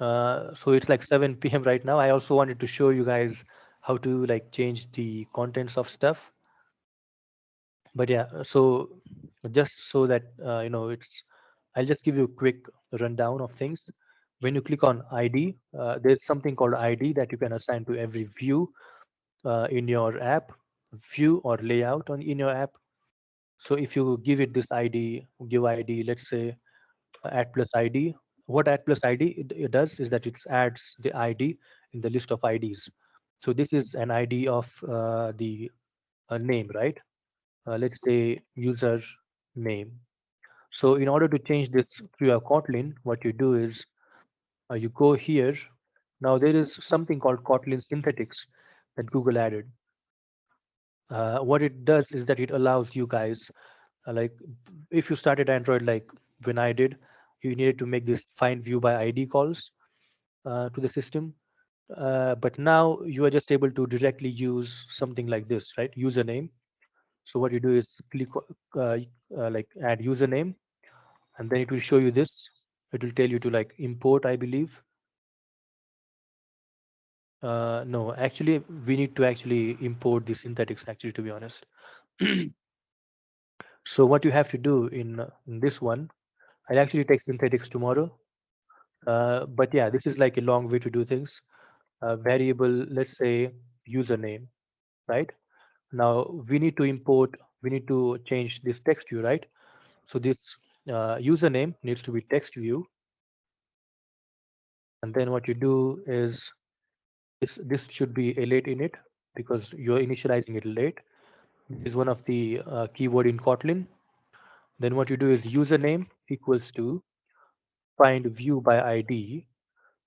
So it's like 7 p.m. right now. I also wanted to show you guys how to like change the contents of stuff. But yeah, so just so that it's, I'll just give you a quick rundown of things. When you click on ID, there's something called ID that you can assign to every view in your app, view or layout in your app. So if you give it this ID, give ID, let's say add plus ID. What add plus ID it does is that it adds the ID in the list of IDs. So this is an ID of the name, right? Let's say user name. So in order to change this to your Kotlin, what you do is you go here. Now there is something called Kotlin synthetics that Google added. What it does is that it allows you guys, like if you started Android like when I did, you needed to make this find view by ID calls to the system. But now you are just able to directly use something like this, right? Username. So what you do is click like add username, and then it will show you this. It will tell you to like import, I believe. No, actually, we need to actually import the synthetics. Actually, to be honest. So what you have to do in this one, I'll actually take synthetics tomorrow. But yeah, this is like a long way to do things. Variable, let's say username, right? Now we need to import, we need to change this text view, right? So this username needs to be text view, and then what you do is this should be a late init because you're initializing it late. This is one of the keyword in Kotlin. Then what you do is username equals to find view by ID,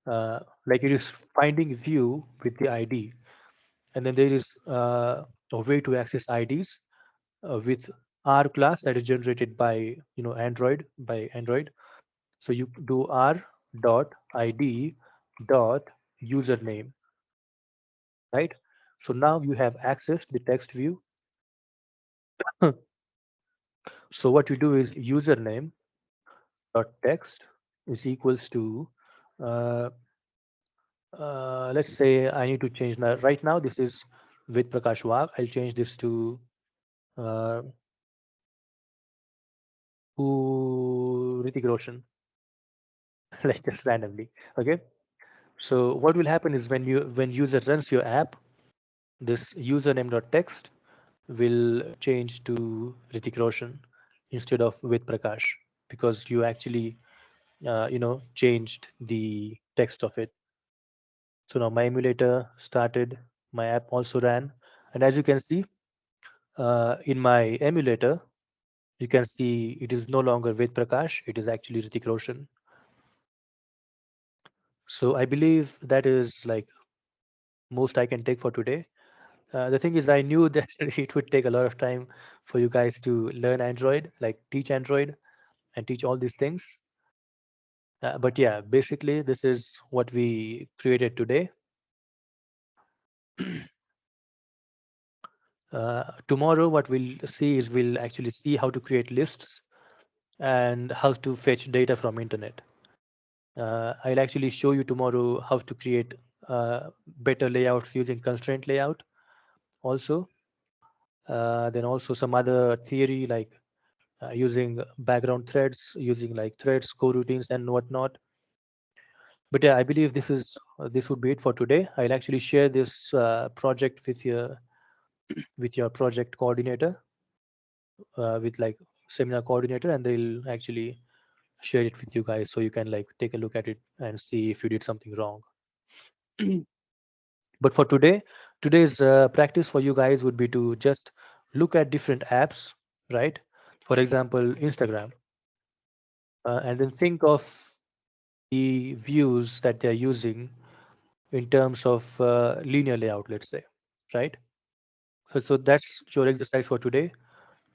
like it is finding view with the ID, and then there is a way to access IDs with R class that is generated by Android. So you do R dot ID dot username, right? So now you have accessed the text view. So what you do is username dot text is equals to uh, let's say I need to change now. Right now this is Vedprakash Wagh. I'll change this to uh, Hrithik Roshan, like just randomly. Okay. So what will happen is when user runs your app, this username.text will change to Hrithik Roshan instead of Vedprakash because you actually changed the text of it. So now my emulator started, my app also ran, and as you can see in my emulator, you can see it is no longer Vedprakash, it is actually Hrithik Roshan. So I believe that is like most I can take for today. The thing is, I knew that it would take a lot of time for you guys to learn Android, like teach Android and teach all these things. But yeah, basically, this is what we created today. Tomorrow, what we'll see is we'll actually see how to create lists and how to fetch data from internet. I'll actually show you tomorrow how to create better layouts using constraint layout also. Then also some other theory like using background threads, using like threads, coroutines, and whatnot. But yeah, I believe this would be it for today. I'll actually share this project with your project coordinator, with like seminar coordinator, and they'll actually share it with you guys so you can like take a look at it and see if you did something wrong. But for today, today's practice for you guys would be to just look at different apps, right? For example, Instagram, and then think of the views that they're using in terms of linear layout, let's say, right? So that's your exercise for today.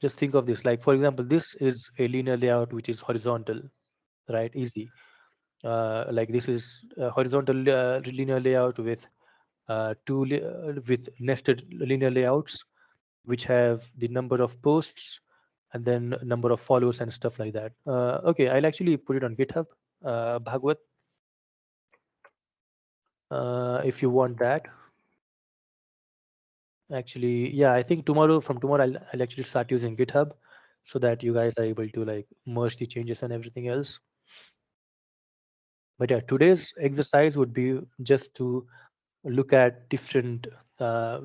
Just think of this. Like, for example, this is a linear layout which is horizontal, right? Easy. Like this is a horizontal linear layout with with nested linear layouts, which have the number of posts and then number of followers and stuff like that. Okay, I'll actually put it on GitHub, Bhagwat, if you want that. Actually, yeah, I think from tomorrow, I'll actually start using GitHub so that you guys are able to like merge the changes and everything else. But yeah, today's exercise would be just to look at different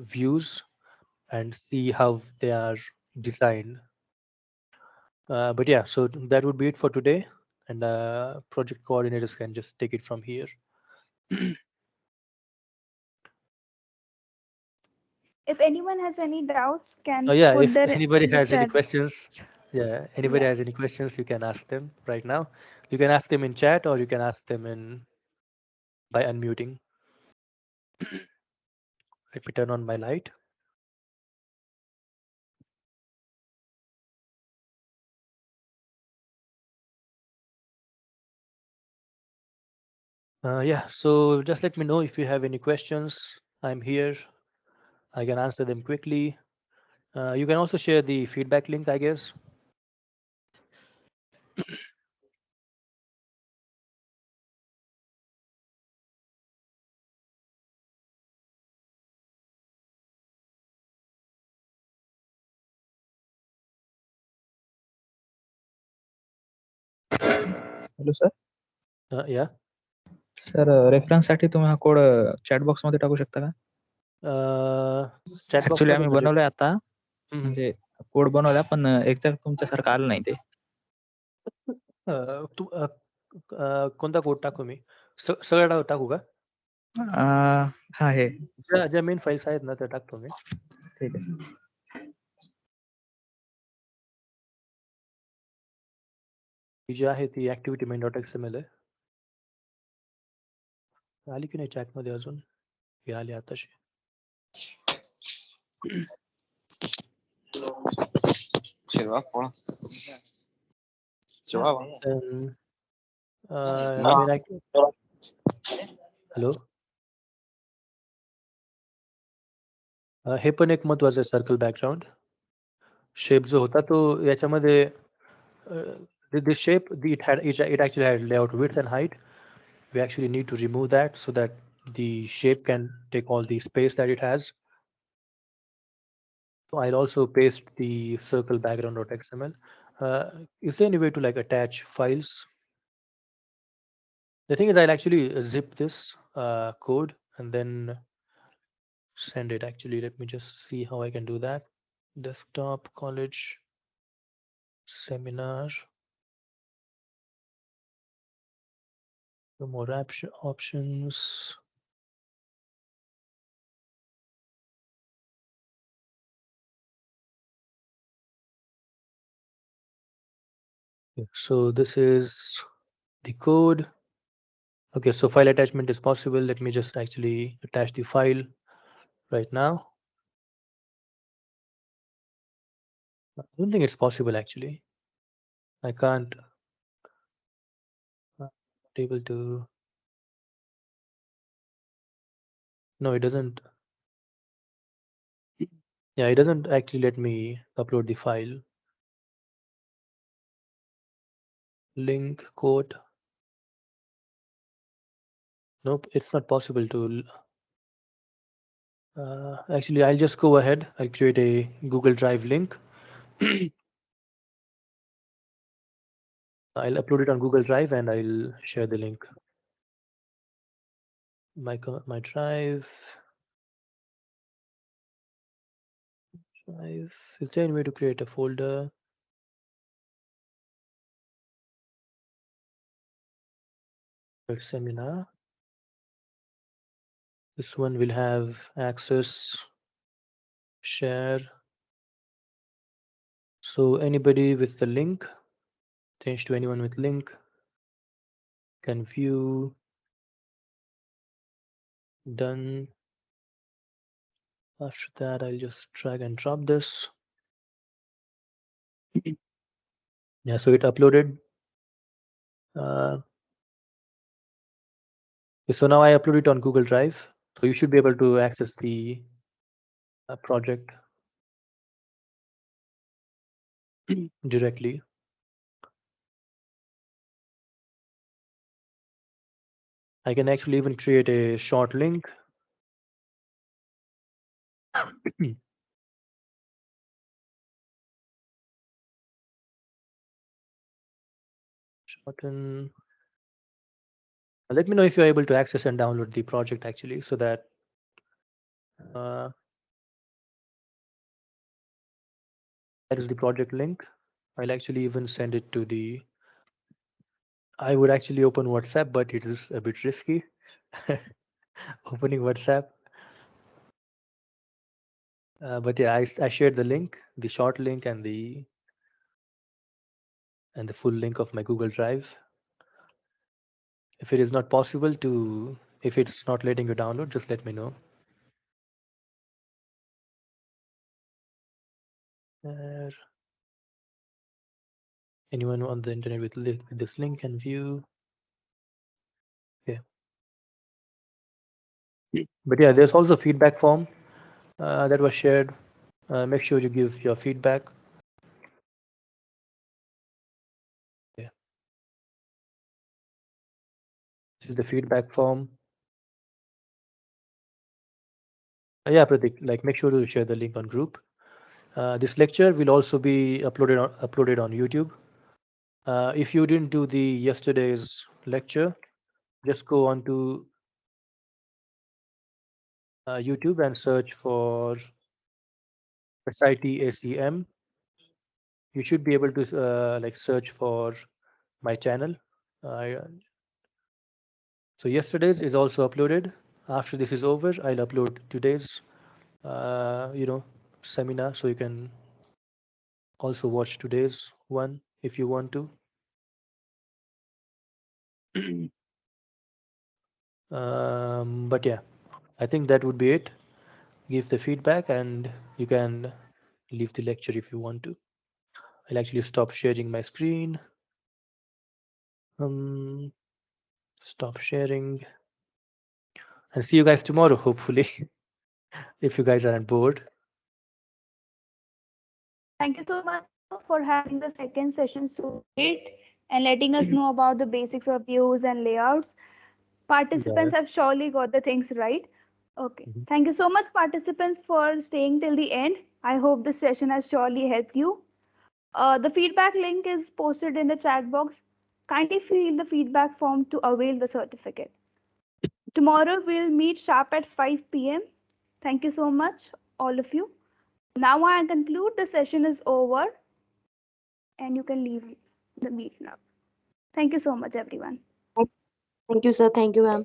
views and see how they are designed. But yeah, so that would be it for today, and project coordinators can just take it from here. If anyone has any doubts, can Oh yeah, put if their anybody in the has any chat. questions, yeah, anybody Yeah. has any questions, you can ask them right now. You can ask them in chat or you can ask them in by unmuting. Let me turn on my light. Yeah, so just let me know if you have any questions. I'm here. I can answer them quickly. You can also share the feedback link, I guess. Hello sir. Yeah. Sir रेफरन्ससाठी तुम्ही हा code chat बॉक्समध्ये टाकू शकता का? Chat actually बॉक्समध्ये आम्ही म्हणजे बनवलंय आता, हम्म. म्हणजे कोड बनवला पण एक्झॅक्ट तुमच्यासारखं आलं नाही ते. तू कोणता कोड टाकू मी? सगळं टाकू का? हा हे ज्या मेन फाईल्स आहेत ना त्या टाकतो मी. ठीक आहे सर. ही जी आहे ती ऍक्टिव्हिटी मेन डॉट एक्सएमएल आहे. आली की नाही चॅटमध्ये अजून? हे आली आताशी. हॅलो. हे पण एक महत्वाचं आहे सर्कल बॅकग्राऊंड. शेप जो होता तो याच्यामध्ये the shape it actually had layout width and height. We actually need to remove that so that the shape can take all the space that it has. So I'll also paste the circle background.xml. Is there any way to like attach files? The thing is, I'll actually zip this code and then send it. Actually, let me just see how I can do that. Desktop, college, seminar. More options. So this is the code. Okay, so file attachment is possible. Let me just actually attach the file right now. I don't think it's possible actually. I can't. Not able to. No, it doesn't. Yeah, it doesn't actually let me upload the file. Link quote. Nope, it's not possible to. Actually, I'll just go ahead. I'll create a Google Drive link. I'll upload it on Google Drive and I'll share the link. My drive. Is there any way to create a folder? Seminar. This one will have access, share. So anybody with the link, change to anyone with link, can view. Done. After that, I'll just drag and drop this. Yeah, so it uploaded. So now I upload it on Google Drive. So you should be able to access the project directly. I can actually even create a short link. Shorten. Let me know if you're able to access and download the project actually, so that that is the project link. I'll actually even send it to the. I would actually open WhatsApp, but it is a bit risky. Opening WhatsApp. But yeah, I shared the link, the short link, and the full link of my Google Drive. If it is not possible to, if it's not letting you download, just let me know. Anyone on the internet with this link can view. Yeah. But yeah, there's also feedback form that was shared. Make sure you give your feedback. Yeah. This is the feedback form. Yeah, Pratik, like make sure to share the link on group. This lecture will also be uploaded on YouTube. If you didn't do the yesterday's lecture, just go on to YouTube and search for Society ACM. You should be able to like search for my channel. Uh, so yesterday's is also uploaded. After this is over, I'll upload today's seminar, so you can also watch today's one if you want to. But yeah, I think that would be it. Give the feedback and you can leave the lecture if you want to. I'll actually stop sharing my screen. Stop sharing and see you guys tomorrow, hopefully, if you guys aren't bored. Thank you so much, sir, for having the second session so late and letting us know about the basics of views and layouts. Yeah. Participants have surely got the things right. Okay. Mhm. Thank you so much, participants, for staying till the end. I hope this session has surely helped you. The feedback link is posted in the chat box. Kindly fill the feedback form to avail the certificate. Tomorrow we'll meet sharp at 5 p.m. Thank you so much, all of you. Now I conclude the session is over and you can leave the meet now. Thank you so much, everyone. Thank you, sir. Thank you, ma'am.